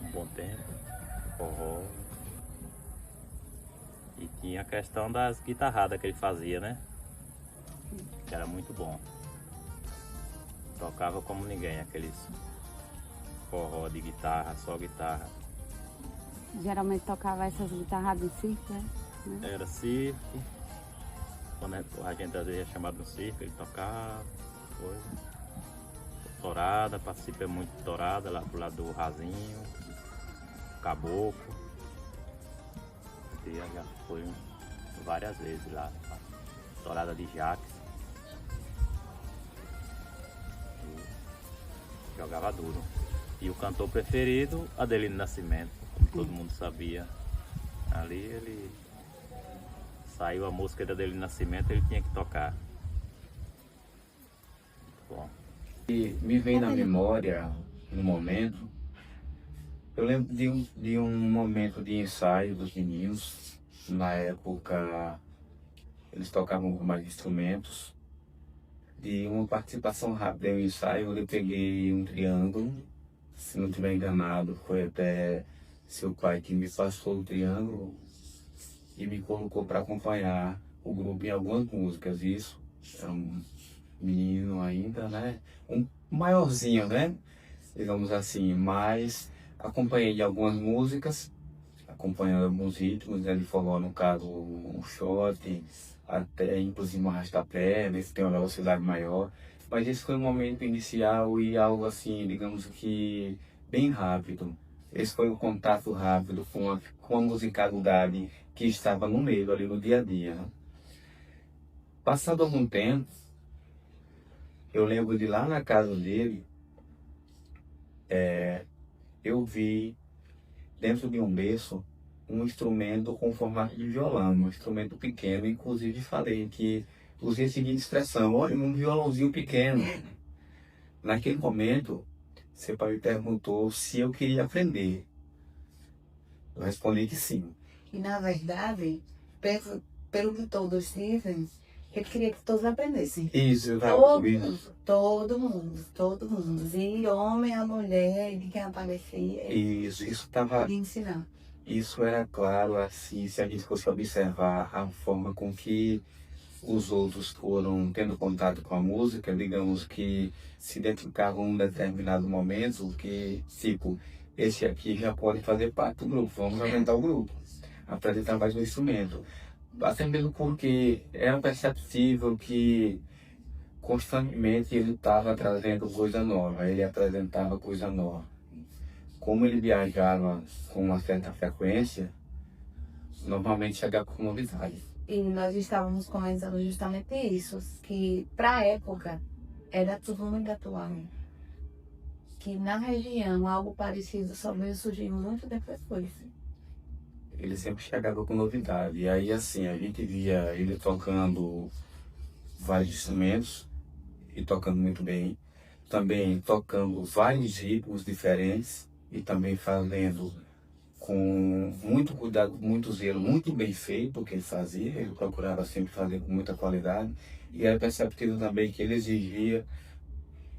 Um bom tempo. Forró. E tinha a questão das guitarradas que ele fazia, né? Que era muito bom. Tocava como ninguém, aqueles forró de guitarra, só guitarra. Geralmente tocava essas guitarradas em circo, né? Era circo. Quando a gente às vezes é chamado no circo, ele tocava, coisa. Torada, participa muito de torada lá pro lado do Rasinho, Caboclo. Já foi várias vezes lá, torada de Jaques. E jogava duro. E o cantor preferido, Adelino Nascimento, como todo mundo sabia. Ali ele saiu a música de Adelino Nascimento, ele tinha que tocar. Bom. E me vem na memória, no momento, eu lembro de um momento de ensaio dos meninos. Na época, eles tocavam com mais instrumentos. De uma participação rápida em um ensaio, eu peguei um triângulo. Se não estiver enganado, foi até seu pai que me passou o triângulo e me colocou para acompanhar o grupo em algumas músicas. Isso era um menino ainda, né? Um maiorzinho, né? Digamos assim, mas acompanhei de algumas músicas, acompanhando alguns ritmos, né, de forró, no caso, um shot, até inclusive um arrastapé, nesse tem uma velocidade maior. Mas esse foi um momento inicial e algo assim, digamos que bem rápido. Esse foi o contato rápido com a musicalidade que estava no meio, ali no dia a dia. Passado algum tempo, eu lembro de lá na casa dele, eu vi dentro de um berço um instrumento com formato de violão, um instrumento pequeno. Inclusive falei que usei a seguinte expressão: olha, um violãozinho pequeno. Naquele momento, seu pai me perguntou se eu queria aprender. Eu respondi que sim. E na verdade, pelo que todos dizem, Ele queria que todos aprendessem. Isso, eu tava Todo mundo. E homem, a mulher, de quem aparecia. Isso tava. De ensinar. Isso era claro, assim, se a gente fosse observar a forma com que os outros foram tendo contato com a música, digamos que se identificavam em um determinado momento, que, tipo, esse aqui já pode fazer parte do grupo, vamos aumentar o grupo, apresentar mais um instrumento. Até mesmo porque era perceptível que constantemente ele estava trazendo coisa nova, ele apresentava coisa nova. Como ele viajava com uma certa frequência, normalmente chegava com novidades. E nós estávamos comentando justamente isso, que para a época era tudo muito atual. Que na região algo parecido só veio surgir muito depois. Ele sempre chegava com novidade. E aí, assim, a gente via ele tocando vários instrumentos e tocando muito bem. Também tocando vários ritmos diferentes e também fazendo com muito cuidado, muito zelo, muito bem feito o que ele fazia. Ele procurava sempre fazer com muita qualidade. E era perceptível também que ele exigia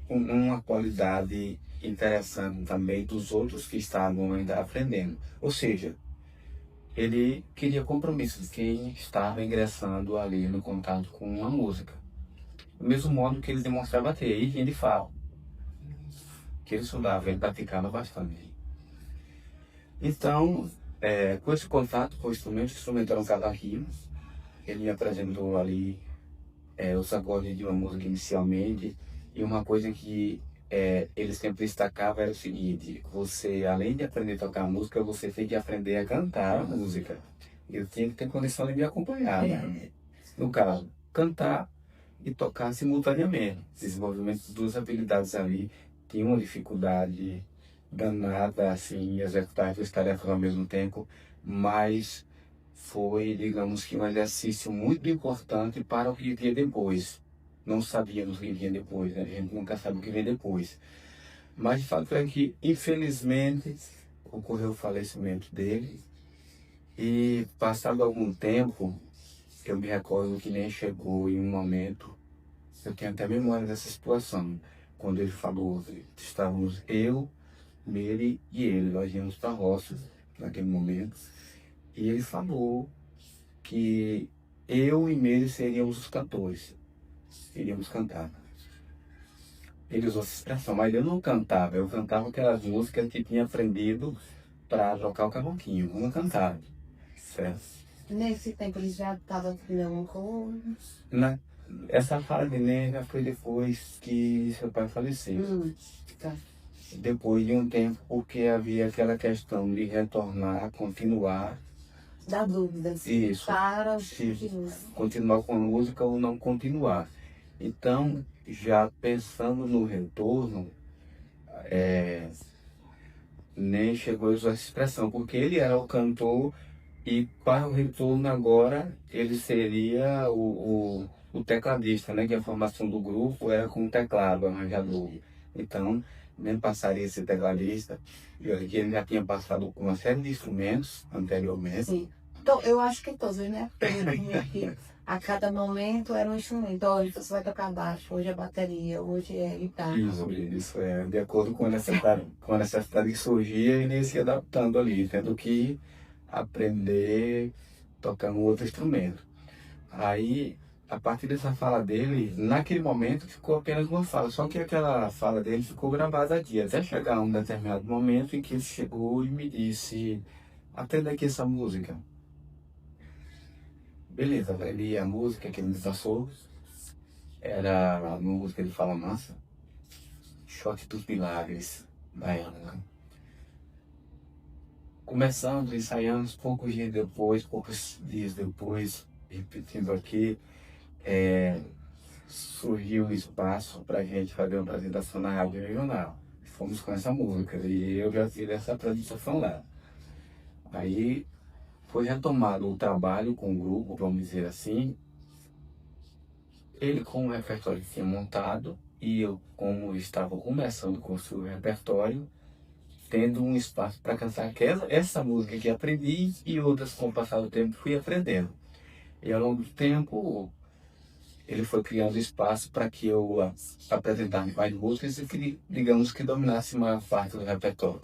uma qualidade interessante também dos outros que estavam ainda aprendendo. Ou seja, ele queria compromisso de quem estava ingressando ali no contato com a música. Do mesmo modo que ele demonstrava ter higiene de fala, que ele estudava, ele praticava bastante. Então, com esse contato com o instrumento era um cavaquinho. Ele me apresentou ali os acordes de uma música inicialmente, e uma coisa que ele sempre destacava era o seguinte: você, além de aprender a tocar música, você tem que aprender a cantar a música. Eu tinha que ter condição de me acompanhar, né? No caso, cantar e tocar simultaneamente. Desenvolvimento de duas habilidades ali. Tinha uma dificuldade danada, assim, em executar as duas tarefas ao mesmo tempo, mas foi, digamos que, um exercício muito importante para o que viria depois. Não sabíamos o que vinha depois, né? A gente nunca sabe o que vem depois. Mas de fato é que, infelizmente, ocorreu o falecimento dele. E passado algum tempo, eu me recordo que nem chegou em um momento, eu tenho até memória dessa situação, quando ele falou, estávamos eu, Meire e ele, nós íamos para a roça naquele momento, e ele falou que eu e Meire seríamos os cantores. Iríamos cantar. Ele usou essa expressão, mas eu não cantava, eu cantava aquelas músicas que tinha aprendido para tocar o cavaquinho, eu não cantava, certo? Nesse tempo ele já estava treinando com... Essa fala de Nega foi depois que seu pai faleceu. Tá. Depois de um tempo, porque havia aquela questão de retornar, continuar. Da dúvida. Isso. Para continuar com a música ou não continuar. Então, já pensando no retorno, nem chegou a usar essa expressão, porque ele era o cantor e para o retorno agora ele seria o tecladista, né? Que a formação do grupo era com o teclado, arranjador. Então, nem passaria esse tecladista, que ele já tinha passado com uma série de instrumentos anteriormente. Sim. Então, eu acho que todos, né? Porque a cada momento era um instrumento. Hoje você vai tocar baixo, hoje é bateria, hoje é guitarra. Isso é de acordo com a necessidade que surgia, e se adaptando ali, tendo que aprender a tocar um outro instrumento. Aí, a partir dessa fala dele, naquele momento ficou apenas uma fala, só que aquela fala dele ficou gravada aqui, até chegar um determinado momento em que ele chegou e me disse: aprenda aqui essa música. Beleza, ele ia a música que ele me passou, era a música de Fala Mansa, Shot dos Milagres, da época. Começamos, ensaiamos, poucos dias depois, repetindo aqui, surgiu um espaço para a gente fazer uma apresentação na rádio regional. Fomos com essa música e eu já fiz essa apresentação lá. Aí foi retomado o trabalho com o grupo, vamos dizer assim. Ele com o repertório que tinha montado e eu, como estava começando a construir o repertório, tendo um espaço para cantar essa música que aprendi e outras com o passar do tempo fui aprendendo. E ao longo do tempo ele foi criando espaço para que eu apresentasse mais músicas e que, digamos que dominasse uma parte do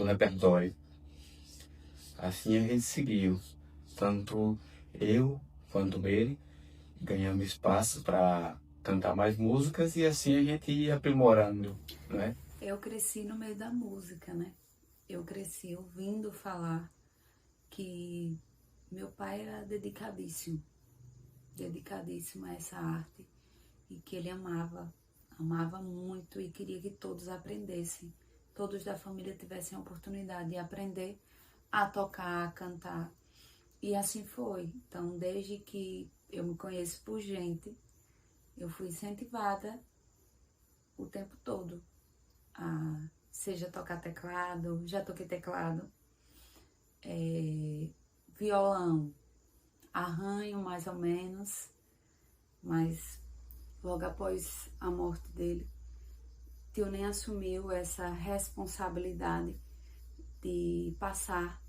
repertório. Assim a gente seguiu, tanto eu quanto ele, ganhamos espaço para cantar mais músicas e assim a gente ia aprimorando, né? Eu cresci no meio da música, né? Eu cresci ouvindo falar que meu pai era dedicadíssimo a essa arte e que ele amava muito e queria que todos aprendessem, todos da família tivessem a oportunidade de aprender a tocar, a cantar. E assim foi. Então, desde que eu me conheço por gente, eu fui incentivada o tempo todo a seja tocar teclado, já toquei teclado, violão, arranho mais ou menos, mas logo após a morte dele, tio nem assumiu essa responsabilidade de passar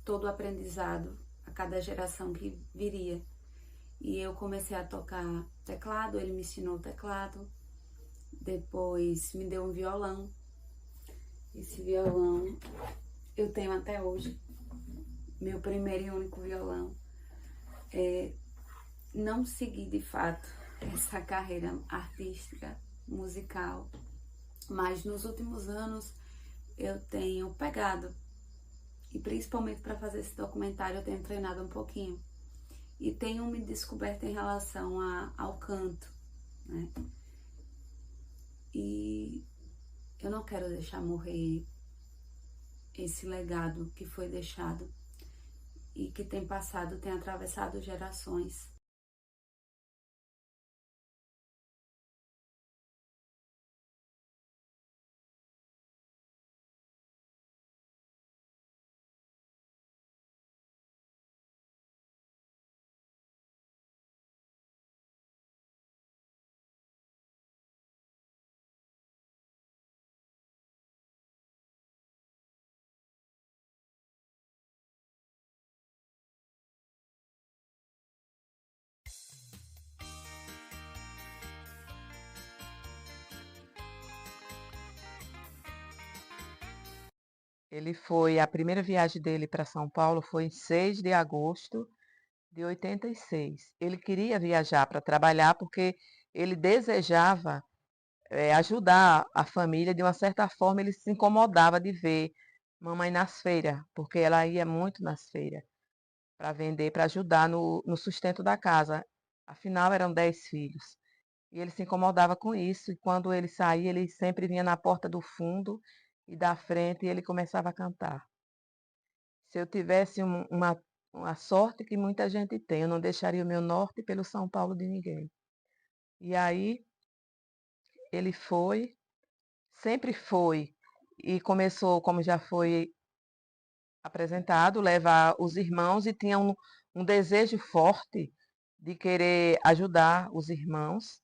todo o aprendizado a cada geração que viria. E eu comecei a tocar teclado, ele me ensinou teclado, depois me deu um violão. Esse violão eu tenho até hoje, meu primeiro e único violão. Não segui de fato essa carreira artística, musical, mas nos últimos anos eu tenho pegado, e principalmente para fazer esse documentário eu tenho treinado um pouquinho e tenho me descoberto em relação ao canto, né? E eu não quero deixar morrer esse legado que foi deixado e que tem passado, tem atravessado gerações. A primeira viagem dele para São Paulo foi em 6 de agosto de 86. Ele queria viajar para trabalhar porque ele desejava ajudar a família. De uma certa forma, ele se incomodava de ver mamãe nas feiras, porque ela ia muito nas feiras para vender, para ajudar no sustento da casa. Afinal, eram 10 filhos. E ele se incomodava com isso, e quando ele saía, ele sempre vinha na porta do fundo e da frente e ele começava a cantar. Se eu tivesse uma sorte que muita gente tem, eu não deixaria o meu norte pelo São Paulo de ninguém. E aí, ele sempre foi, e começou, como já foi apresentado, levar os irmãos e tinha um desejo forte de querer ajudar os irmãos.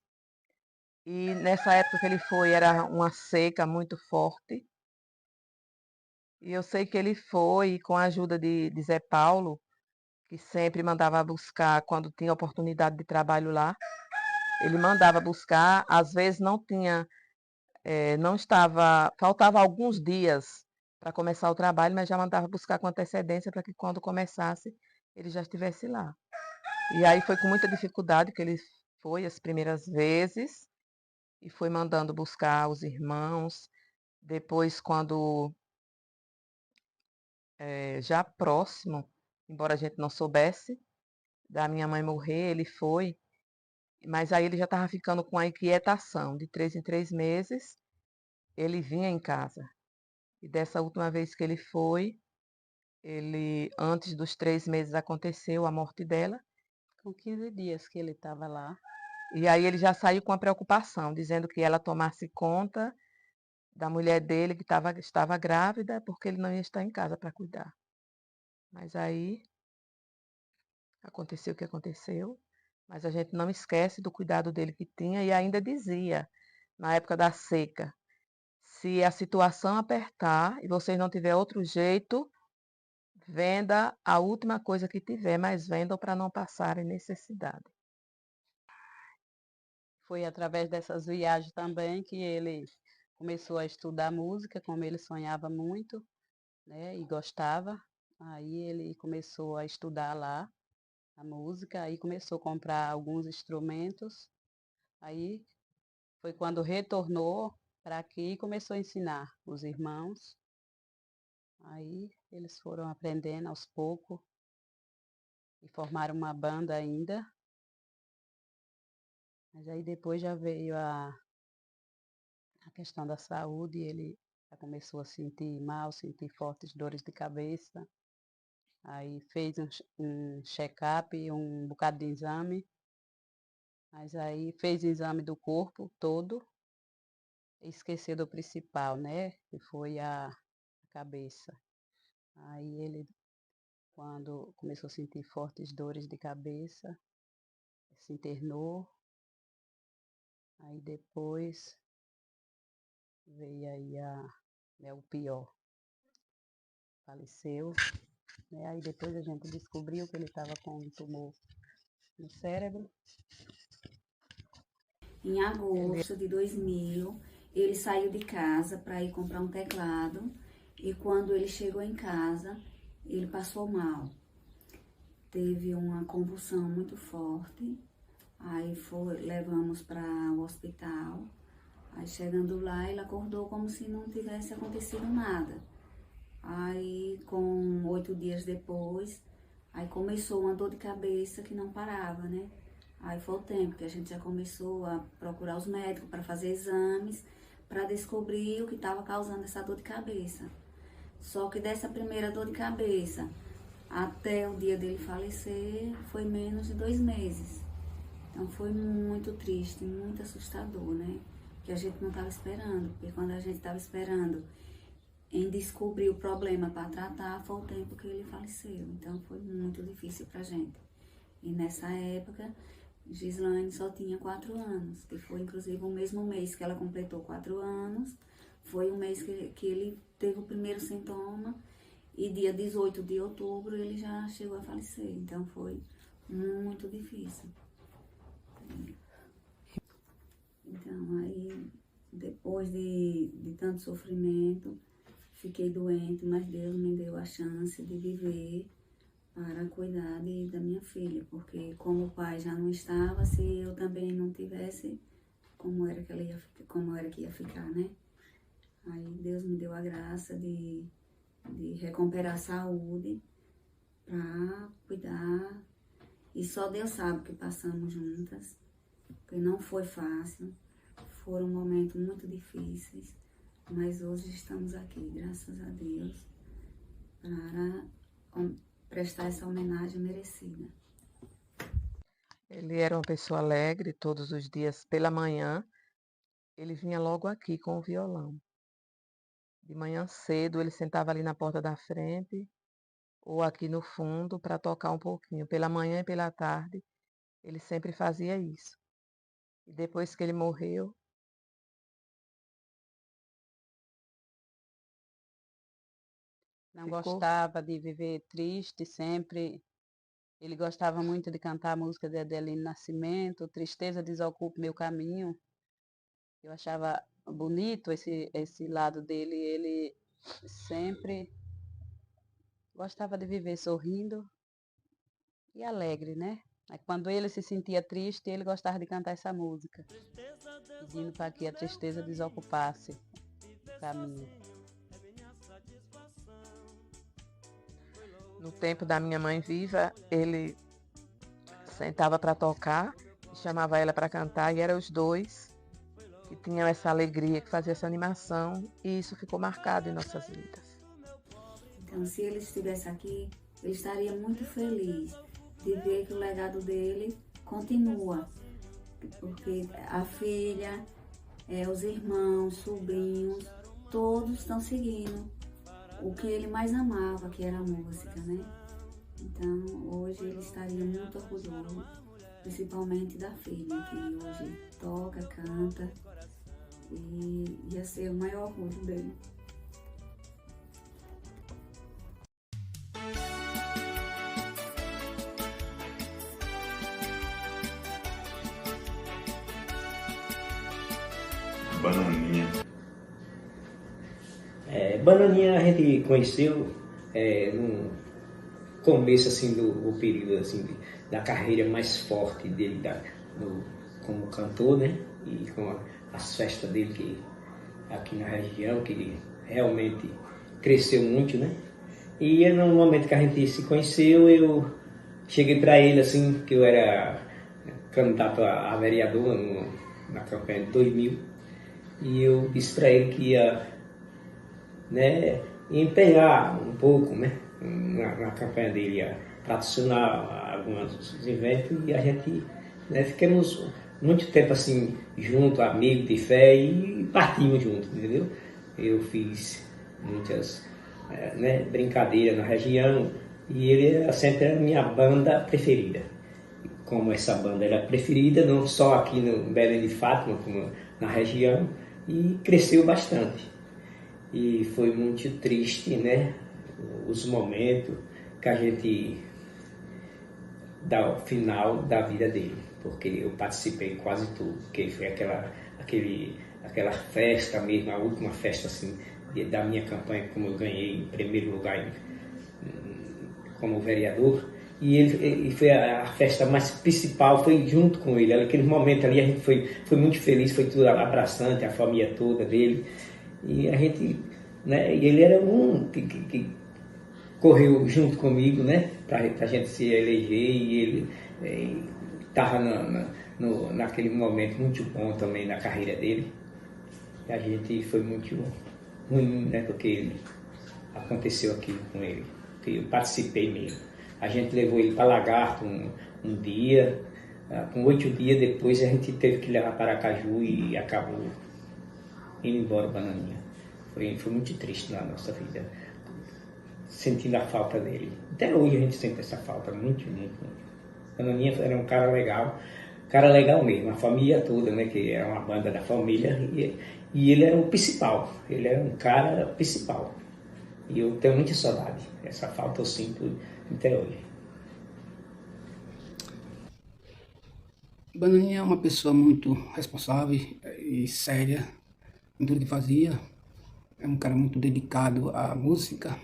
E nessa época que ele foi, era uma seca muito forte. E eu sei que ele foi com a ajuda de Zé Paulo, que sempre mandava buscar quando tinha oportunidade de trabalho lá. Ele mandava buscar, às vezes não tinha, não estava, faltava alguns dias para começar o trabalho, mas já mandava buscar com antecedência para que quando começasse ele já estivesse lá. E aí foi com muita dificuldade que ele foi as primeiras vezes e foi mandando buscar os irmãos. Depois, quando já próximo, embora a gente não soubesse, da minha mãe morrer, ele foi, mas aí ele já estava ficando com a inquietação, de 3 em 3 meses, ele vinha em casa. E dessa última vez que ele foi, antes dos 3 meses aconteceu a morte dela. Com 15 dias que ele estava lá. E aí ele já saiu com a preocupação, dizendo que ela tomasse conta da mulher dele, que estava grávida, porque ele não ia estar em casa para cuidar. Mas aí aconteceu o que aconteceu, mas a gente não esquece do cuidado dele que tinha e ainda dizia, na época da seca, se a situação apertar e vocês não tiver outro jeito, venda a última coisa que tiver, mas vendam para não passarem necessidade. Foi através dessas viagens também que ele começou a estudar música, como ele sonhava muito, né, e gostava. Aí ele começou a estudar lá a música, aí começou a comprar alguns instrumentos. Aí foi quando retornou para aqui e começou a ensinar os irmãos. Aí eles foram aprendendo aos poucos e formaram uma banda ainda. Mas aí depois já veio a questão da saúde, ele já começou a sentir mal, sentir fortes dores de cabeça. Aí fez um check-up, um bocado de exame. Mas aí fez exame do corpo todo e esqueceu do principal, né? Que foi a cabeça. Aí ele, quando começou a sentir fortes dores de cabeça, se internou. Aí depois veio aí o pior. Faleceu. Né? Aí depois a gente descobriu que ele estava com um tumor no cérebro. Em agosto de 2000, ele saiu de casa para ir comprar um teclado e quando ele chegou em casa, ele passou mal. Teve uma convulsão muito forte, aí levamos para o hospital. Aí chegando lá, ele acordou como se não tivesse acontecido nada. Aí, com 8 dias depois, aí começou uma dor de cabeça que não parava, né? Aí foi o tempo que a gente já começou a procurar os médicos para fazer exames, para descobrir o que estava causando essa dor de cabeça. Só que dessa primeira dor de cabeça até o dia dele falecer foi menos de 2 meses. Então foi muito triste, muito assustador, né? Que a gente não estava esperando, porque quando a gente estava esperando em descobrir o problema para tratar, foi o tempo que ele faleceu. Então foi muito difícil para a gente. E nessa época, Gislaine só tinha 4 anos, que foi inclusive o mesmo mês que ela completou 4 anos, foi o mês que ele teve o primeiro sintoma, e dia 18 de outubro ele já chegou a falecer, então foi muito difícil. Então aí, depois de tanto sofrimento, fiquei doente, mas Deus me deu a chance de viver para cuidar da minha filha, porque como o pai já não estava, se eu também não tivesse, como era que ia ficar, né? Aí Deus me deu a graça de recuperar a saúde para cuidar, e só Deus sabe que passamos juntas, porque não foi fácil, foram momentos muito difíceis, mas hoje estamos aqui, graças a Deus, para prestar essa homenagem merecida. Ele era uma pessoa alegre, todos os dias pela manhã, ele vinha logo aqui com o violão. De manhã cedo, ele sentava ali na porta da frente, ou aqui no fundo, para tocar um pouquinho. Pela manhã e pela tarde, ele sempre fazia isso. E depois que ele morreu, não gostava de viver triste, sempre. Ele gostava muito de cantar a música de Adelino Nascimento, Tristeza Desocupa Meu Caminho. Eu achava bonito esse lado dele. Ele sempre gostava de viver sorrindo e alegre, né? Aí, quando ele se sentia triste, ele gostava de cantar essa música, pedindo para que a tristeza desocupasse o caminho. No tempo da minha mãe viva, ele sentava para tocar, chamava ela para cantar, e eram os dois que tinham essa alegria, que faziam essa animação, e isso ficou marcado em nossas vidas. Então, se ele estivesse aqui, ele estaria muito feliz de ver que o legado dele continua, porque a filha, os irmãos, sobrinhos, todos estão seguindo o que ele mais amava, que era a música, né? Então, hoje ele estaria muito orgulhoso, principalmente da filha, que hoje toca, canta, e ia ser o maior orgulho dele. Bananinha a gente conheceu no começo assim do período assim, da carreira mais forte dele como cantor, né? E com as festas dele aqui na região, que ele realmente cresceu muito, né? E no momento que a gente se conheceu, eu cheguei para ele assim, que eu era candidato a vereador na campanha de 2000, e eu disse para ele que ia, né, empenhar um pouco, né, na campanha dele, ia patrocinar alguns eventos, e a gente, né, ficamos muito tempo assim junto, amigo de fé, e partimos juntos, entendeu? Eu fiz muitas brincadeiras na região, e ele sempre era a minha banda preferida. Como essa banda era preferida, não só aqui no Belém de Fátima, como na região, e cresceu bastante. E foi muito triste, né, os momentos que a gente dá o final da vida dele, porque eu participei quase tudo, porque foi aquela festa mesmo, a última festa assim da minha campanha, como eu ganhei em primeiro lugar como vereador, e foi a festa mais principal, foi junto com ele. Naquele momento ali a gente foi muito feliz, foi tudo abraçante, a família toda dele, e a gente, né, e ele era um que correu junto comigo, né, pra gente se eleger, e ele estava naquele momento muito bom também na carreira dele. E a gente foi muito ruim, né, porque aconteceu aquilo com ele, que eu participei mesmo. A gente levou ele para Lagarto um dia, com 8 dias depois a gente teve que levar para Aracaju e acabou indo embora, Bananinha. Foi muito triste na nossa vida, sentindo a falta dele. Até hoje a gente sente essa falta, muito, muito, muito. Bananinha era um cara legal mesmo, a família toda, né, que era uma banda da família, e ele era o principal, ele era um cara principal. E eu tenho muita saudade, essa falta eu sinto até hoje. Bananinha é uma pessoa muito responsável e séria em tudo que fazia. É um cara muito dedicado à música.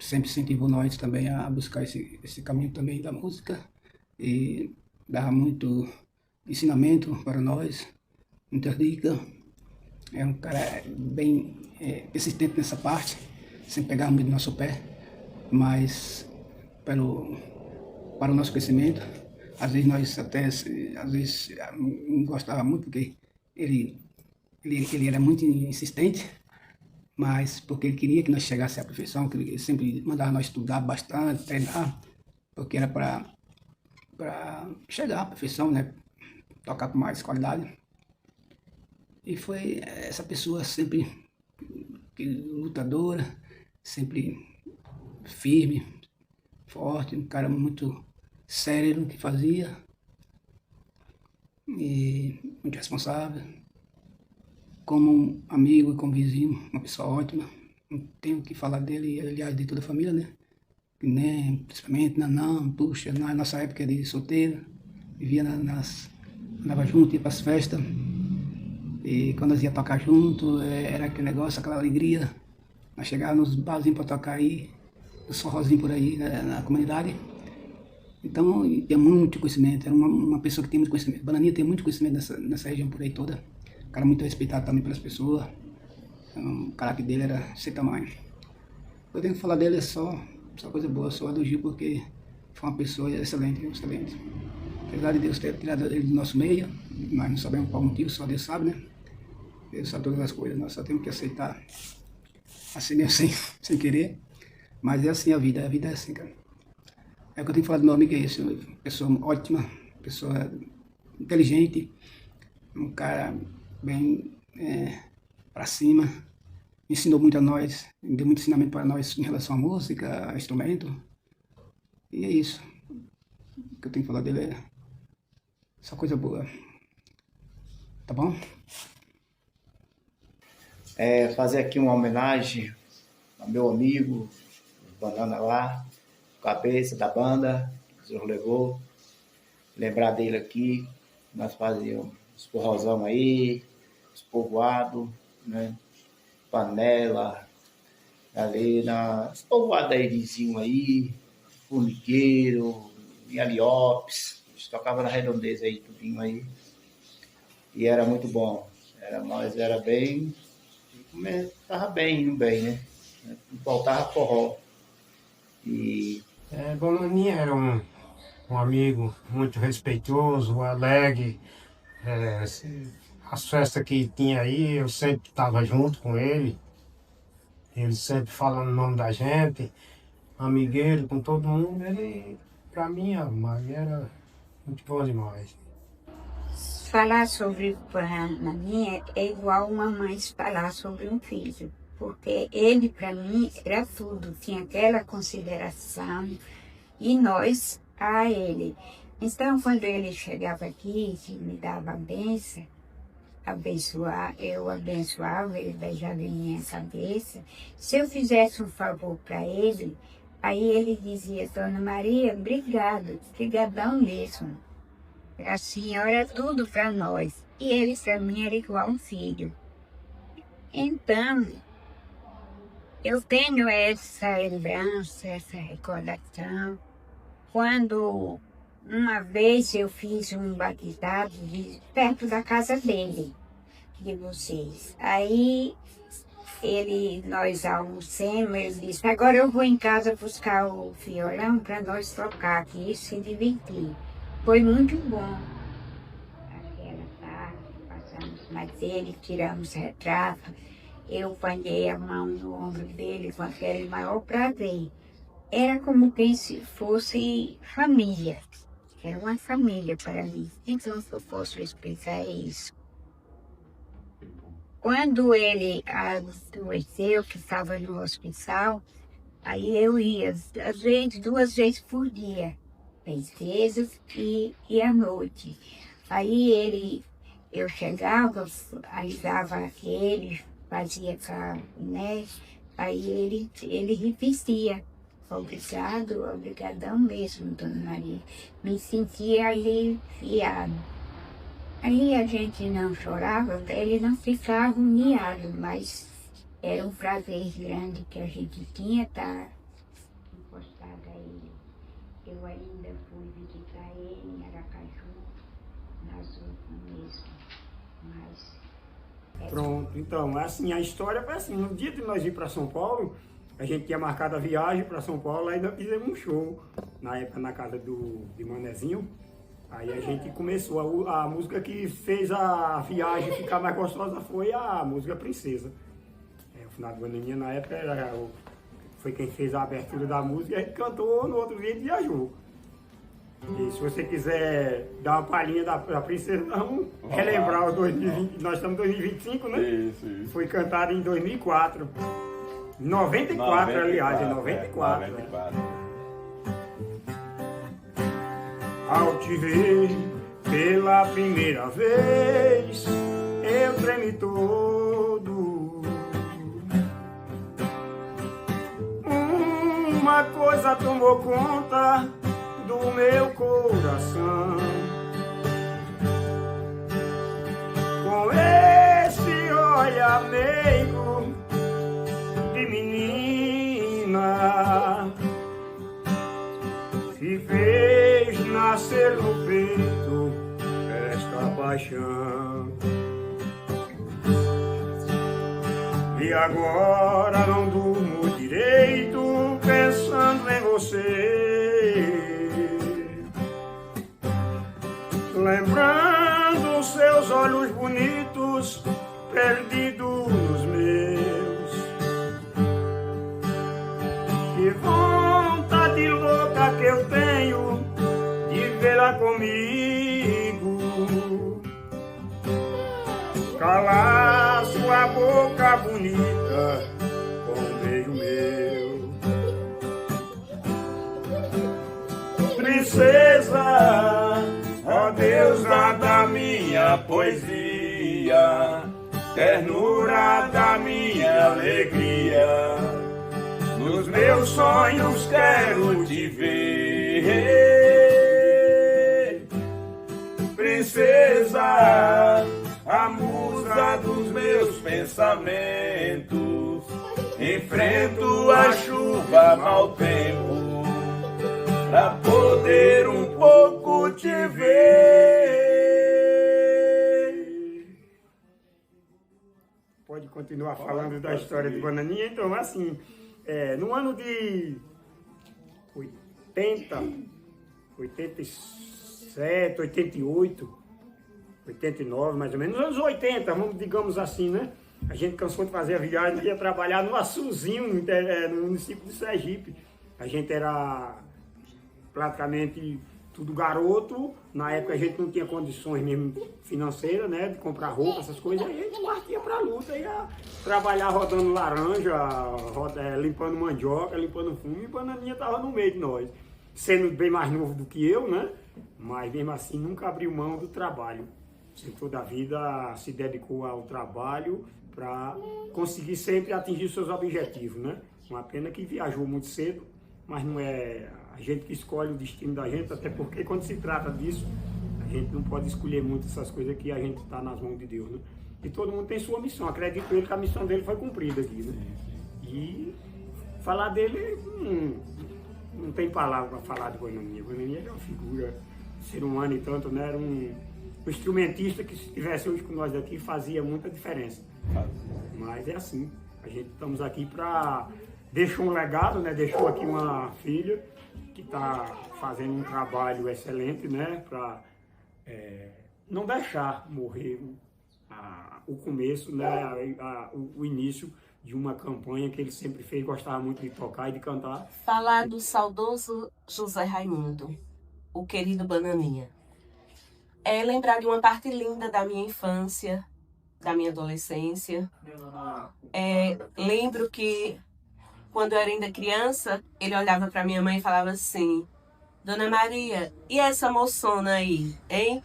Sempre incentivou nós também a buscar esse caminho também da música. E dá muito ensinamento para nós, muita dica. É um cara bem persistente nessa parte, sem pegar muito no nosso pé, mas para o nosso crescimento. Às vezes nós até, não gostava muito, porque ele era muito insistente, mas porque ele queria que nós chegássemos à perfeição, que ele sempre mandava nós estudar bastante, treinar, porque era para chegar à perfeição, né? Tocar com mais qualidade. E foi essa pessoa sempre lutadora, sempre firme, forte, um cara muito sério no que fazia e muito responsável. Como um amigo e como vizinho, uma pessoa ótima. Não tenho o que falar dele, aliás, de toda a família, né? Né, principalmente Nanã, Puxa, na nossa época de solteiro, vivia andava junto, ia para as festas. E quando nós ia tocar junto, era aquele negócio, aquela alegria. Nós chegávamos nos barzinhos para tocar aí, os forrozinhos por aí, né, na comunidade. Então, tinha muito conhecimento, era uma pessoa que tem muito conhecimento. Bananinha tem muito conhecimento nessa região por aí toda. Um cara muito respeitado também pelas pessoas. O caráter dele era sem tamanho. Eu tenho que falar dele só coisa boa, só elogio, porque foi uma pessoa excelente, excelente. Apesar de Deus ter tirado ele do nosso meio, nós não sabemos qual motivo, só Deus sabe, né? Deus sabe todas as coisas, nós só temos que aceitar assim mesmo, sem querer. Mas é assim a vida é assim, cara. É o que eu tenho que falar do meu amigo, é isso. Pessoa ótima, pessoa inteligente, um cara bem pra cima. Ensinou muito a nós, deu muito ensinamento para nós em relação à música, a instrumento. E é isso. O que eu tenho que falar dele é só coisa boa. Tá bom? Fazer aqui uma homenagem ao meu amigo, Banana lá, cabeça da banda, que o senhor levou. Lembrar dele aqui, nós fazíamos os forrozão aí, os povoados, né? Panela, ali nas povoadas aí vizinho aí, Formigueiro, em Aliópolis, a gente tocava na redondeza aí, tudinho aí. E era muito bom. Nós era bem, tava bem, indo bem, né? Não faltava forró. E... Bonaninha era um amigo muito respeitoso, alegre. As festas que tinha aí, eu sempre estava junto com ele. Ele sempre falando o nome da gente, amigueiro com todo mundo. Ele, pra mim, era muito bom demais. Falar sobre Bonaninha é igual uma mãe falar sobre um filho. Porque ele, para mim, era tudo. Tinha aquela consideração e nós a ele. Então, quando ele chegava aqui e me dava a benção, eu abençoava, ele beijava em minha cabeça. Se eu fizesse um favor para ele, aí ele dizia, Dona Maria, obrigado, brigadão mesmo. A senhora é tudo para nós. E ele, para mim, era igual um filho. Então, eu tenho essa lembrança, essa recordação. Quando uma vez eu fiz um batizado perto da casa dele, de vocês. Aí nós almoçamos, ele disse, agora eu vou em casa buscar o violão para nós tocar aqui e se divertir. Foi muito bom. Aquela tarde, passamos mais ele, tiramos retrato. Eu panhei a mão no ombro dele com aquele maior prazer. Era como quem se fosse família. Era uma família para mim. Então, eu posso explicar isso. Quando ele adoeceu, que estava no hospital, aí eu ia, às vezes, 2 vezes por dia. 6 vezes e à noite. Aí eu chegava, ajudava ele, fazia né? Aí ele repetia. Obrigadão mesmo, Dona Maria. Me sentia aliviado. Aí a gente não chorava, ele não ficava humilhado, mas era um prazer grande que a gente tinha estar encostada a ele. Eu ainda fui visitar ele em Aracaju, nas últimas mas... Pronto, então, assim, a história foi assim, no dia de nós ir para São Paulo, a gente tinha marcado a viagem para São Paulo, ainda fizemos um show, na época na casa de Manezinho. Aí a gente começou, a música que fez a viagem ficar mais gostosa foi a música Princesa. O Finado Bonaninha na época foi quem fez a abertura da música e a gente cantou, no outro dia e viajou. E se você quiser dar uma palhinha da Princesa, vamos relembrar o 2020, nós estamos em 2025, né? Isso. Foi cantado em 2004. 94, aliás, em 94. 94. Ao te ver pela primeira vez, eu tremi todo. Uma coisa tomou conta do meu coração. Com esse olhar meigo de menina que fez nascer no peito esta paixão. E agora não durmo direito pensando em você, lembrando seus olhos bonitos perdidos nos meus. Que vontade louca que eu tenho de vê-la comigo, calar sua boca bonita com um beijo meu. Princesa, ó deusa da minha poesia, ternura da minha alegria, nos meus sonhos quero te ver. Princesa, a musa mar dos meus pensamentos. Enfrento a chuva, mau tempo, pra poder um pouco te ver. Pode continuar falando da história de Bananinha? Então, assim, no ano de 80, 87, 88, 89, mais ou menos, nos anos 80, vamos, digamos assim, né? A gente cansou de fazer a viagem, ia trabalhar no Açuzinho, no município de Sergipe. A gente era praticamente tudo garoto. Na época a gente não tinha condições mesmo financeiras, né? De comprar roupa, essas coisas. Aí a gente partia pra luta, ia trabalhar rodando laranja, limpando mandioca, limpando fumo. E Bananinha tava no meio de nós. Sendo bem mais novo do que eu, né? Mas mesmo assim nunca abriu mão do trabalho. Toda a vida se dedicou ao trabalho para conseguir sempre atingir seus objetivos, né? Uma pena que viajou muito cedo, mas não é a gente que escolhe o destino da gente, até porque quando se trata disso, a gente não pode escolher muito essas coisas que a gente está nas mãos de Deus, né? E todo mundo tem sua missão, acredito ele que a missão dele foi cumprida aqui, né? E falar dele, não tem palavra para falar de Bananinha. Bananinha é uma figura, ser humano e tanto, né? Era um instrumentista que, se estivesse hoje com nós aqui, fazia muita diferença. Mas é assim, a gente estamos aqui para deixar um legado, né? Deixou aqui uma filha que está fazendo um trabalho excelente, né? Para não deixar morrer o começo, né? O início de uma campanha que ele sempre fez, gostava muito de tocar e de cantar. Falar do saudoso José Raimundo, o querido Bananinha. É lembrar de uma parte linda da minha infância, da minha adolescência. Lembro que, quando eu era ainda criança, ele olhava para minha mãe e falava assim: Dona Maria, e essa moçona aí, hein?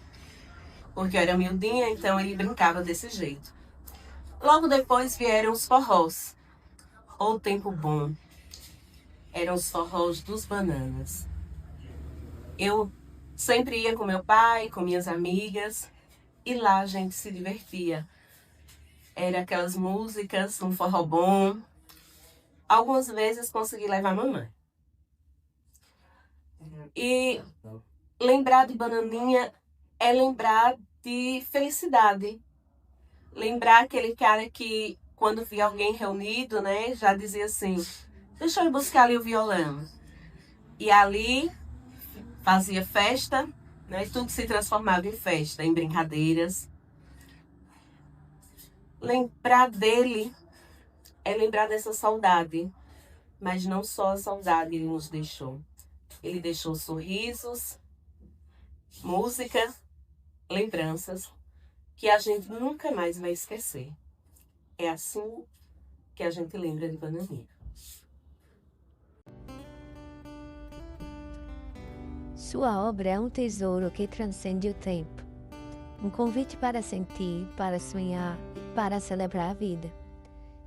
Porque eu era miudinha, então ele brincava desse jeito. Logo depois vieram os forrós. O tempo bom. Eram os forrós dos Bananas. Eu sempre ia com meu pai, com minhas amigas, e lá a gente se divertia. Era aquelas músicas, um forró bom. Algumas vezes consegui levar a mamãe. E lembrar de Bananinha é lembrar de felicidade. Lembrar aquele cara que, quando via alguém reunido, né, já dizia assim: deixa eu ir buscar ali o violão. E ali fazia festa, né? Tudo se transformava em festa, em brincadeiras. Lembrar dele é lembrar dessa saudade, mas não só a saudade ele nos deixou. Ele deixou sorrisos, música, lembranças que a gente nunca mais vai esquecer. É assim que a gente lembra de Bananinha. Sua obra é um tesouro que transcende o tempo. Um convite para sentir, para sonhar, para celebrar a vida.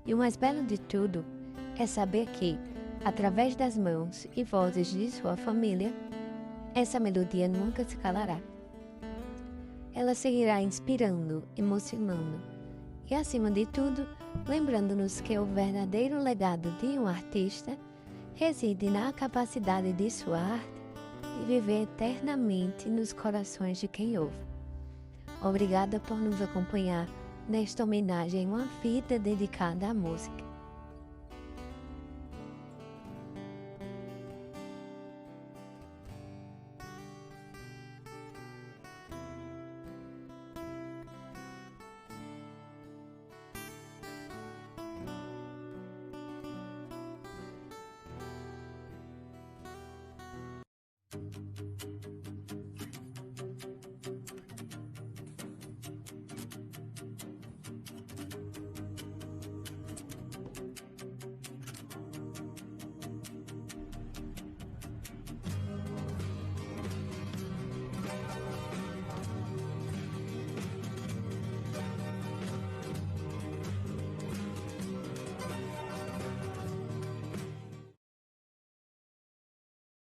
E o mais belo de tudo é saber que, através das mãos e vozes de sua família, essa melodia nunca se calará. Ela seguirá inspirando, emocionando e, acima de tudo, lembrando-nos que o verdadeiro legado de um artista reside na capacidade de sua arte de viver eternamente nos corações de quem ouve. Obrigada por nos acompanhar nesta homenagem a uma vida dedicada à música.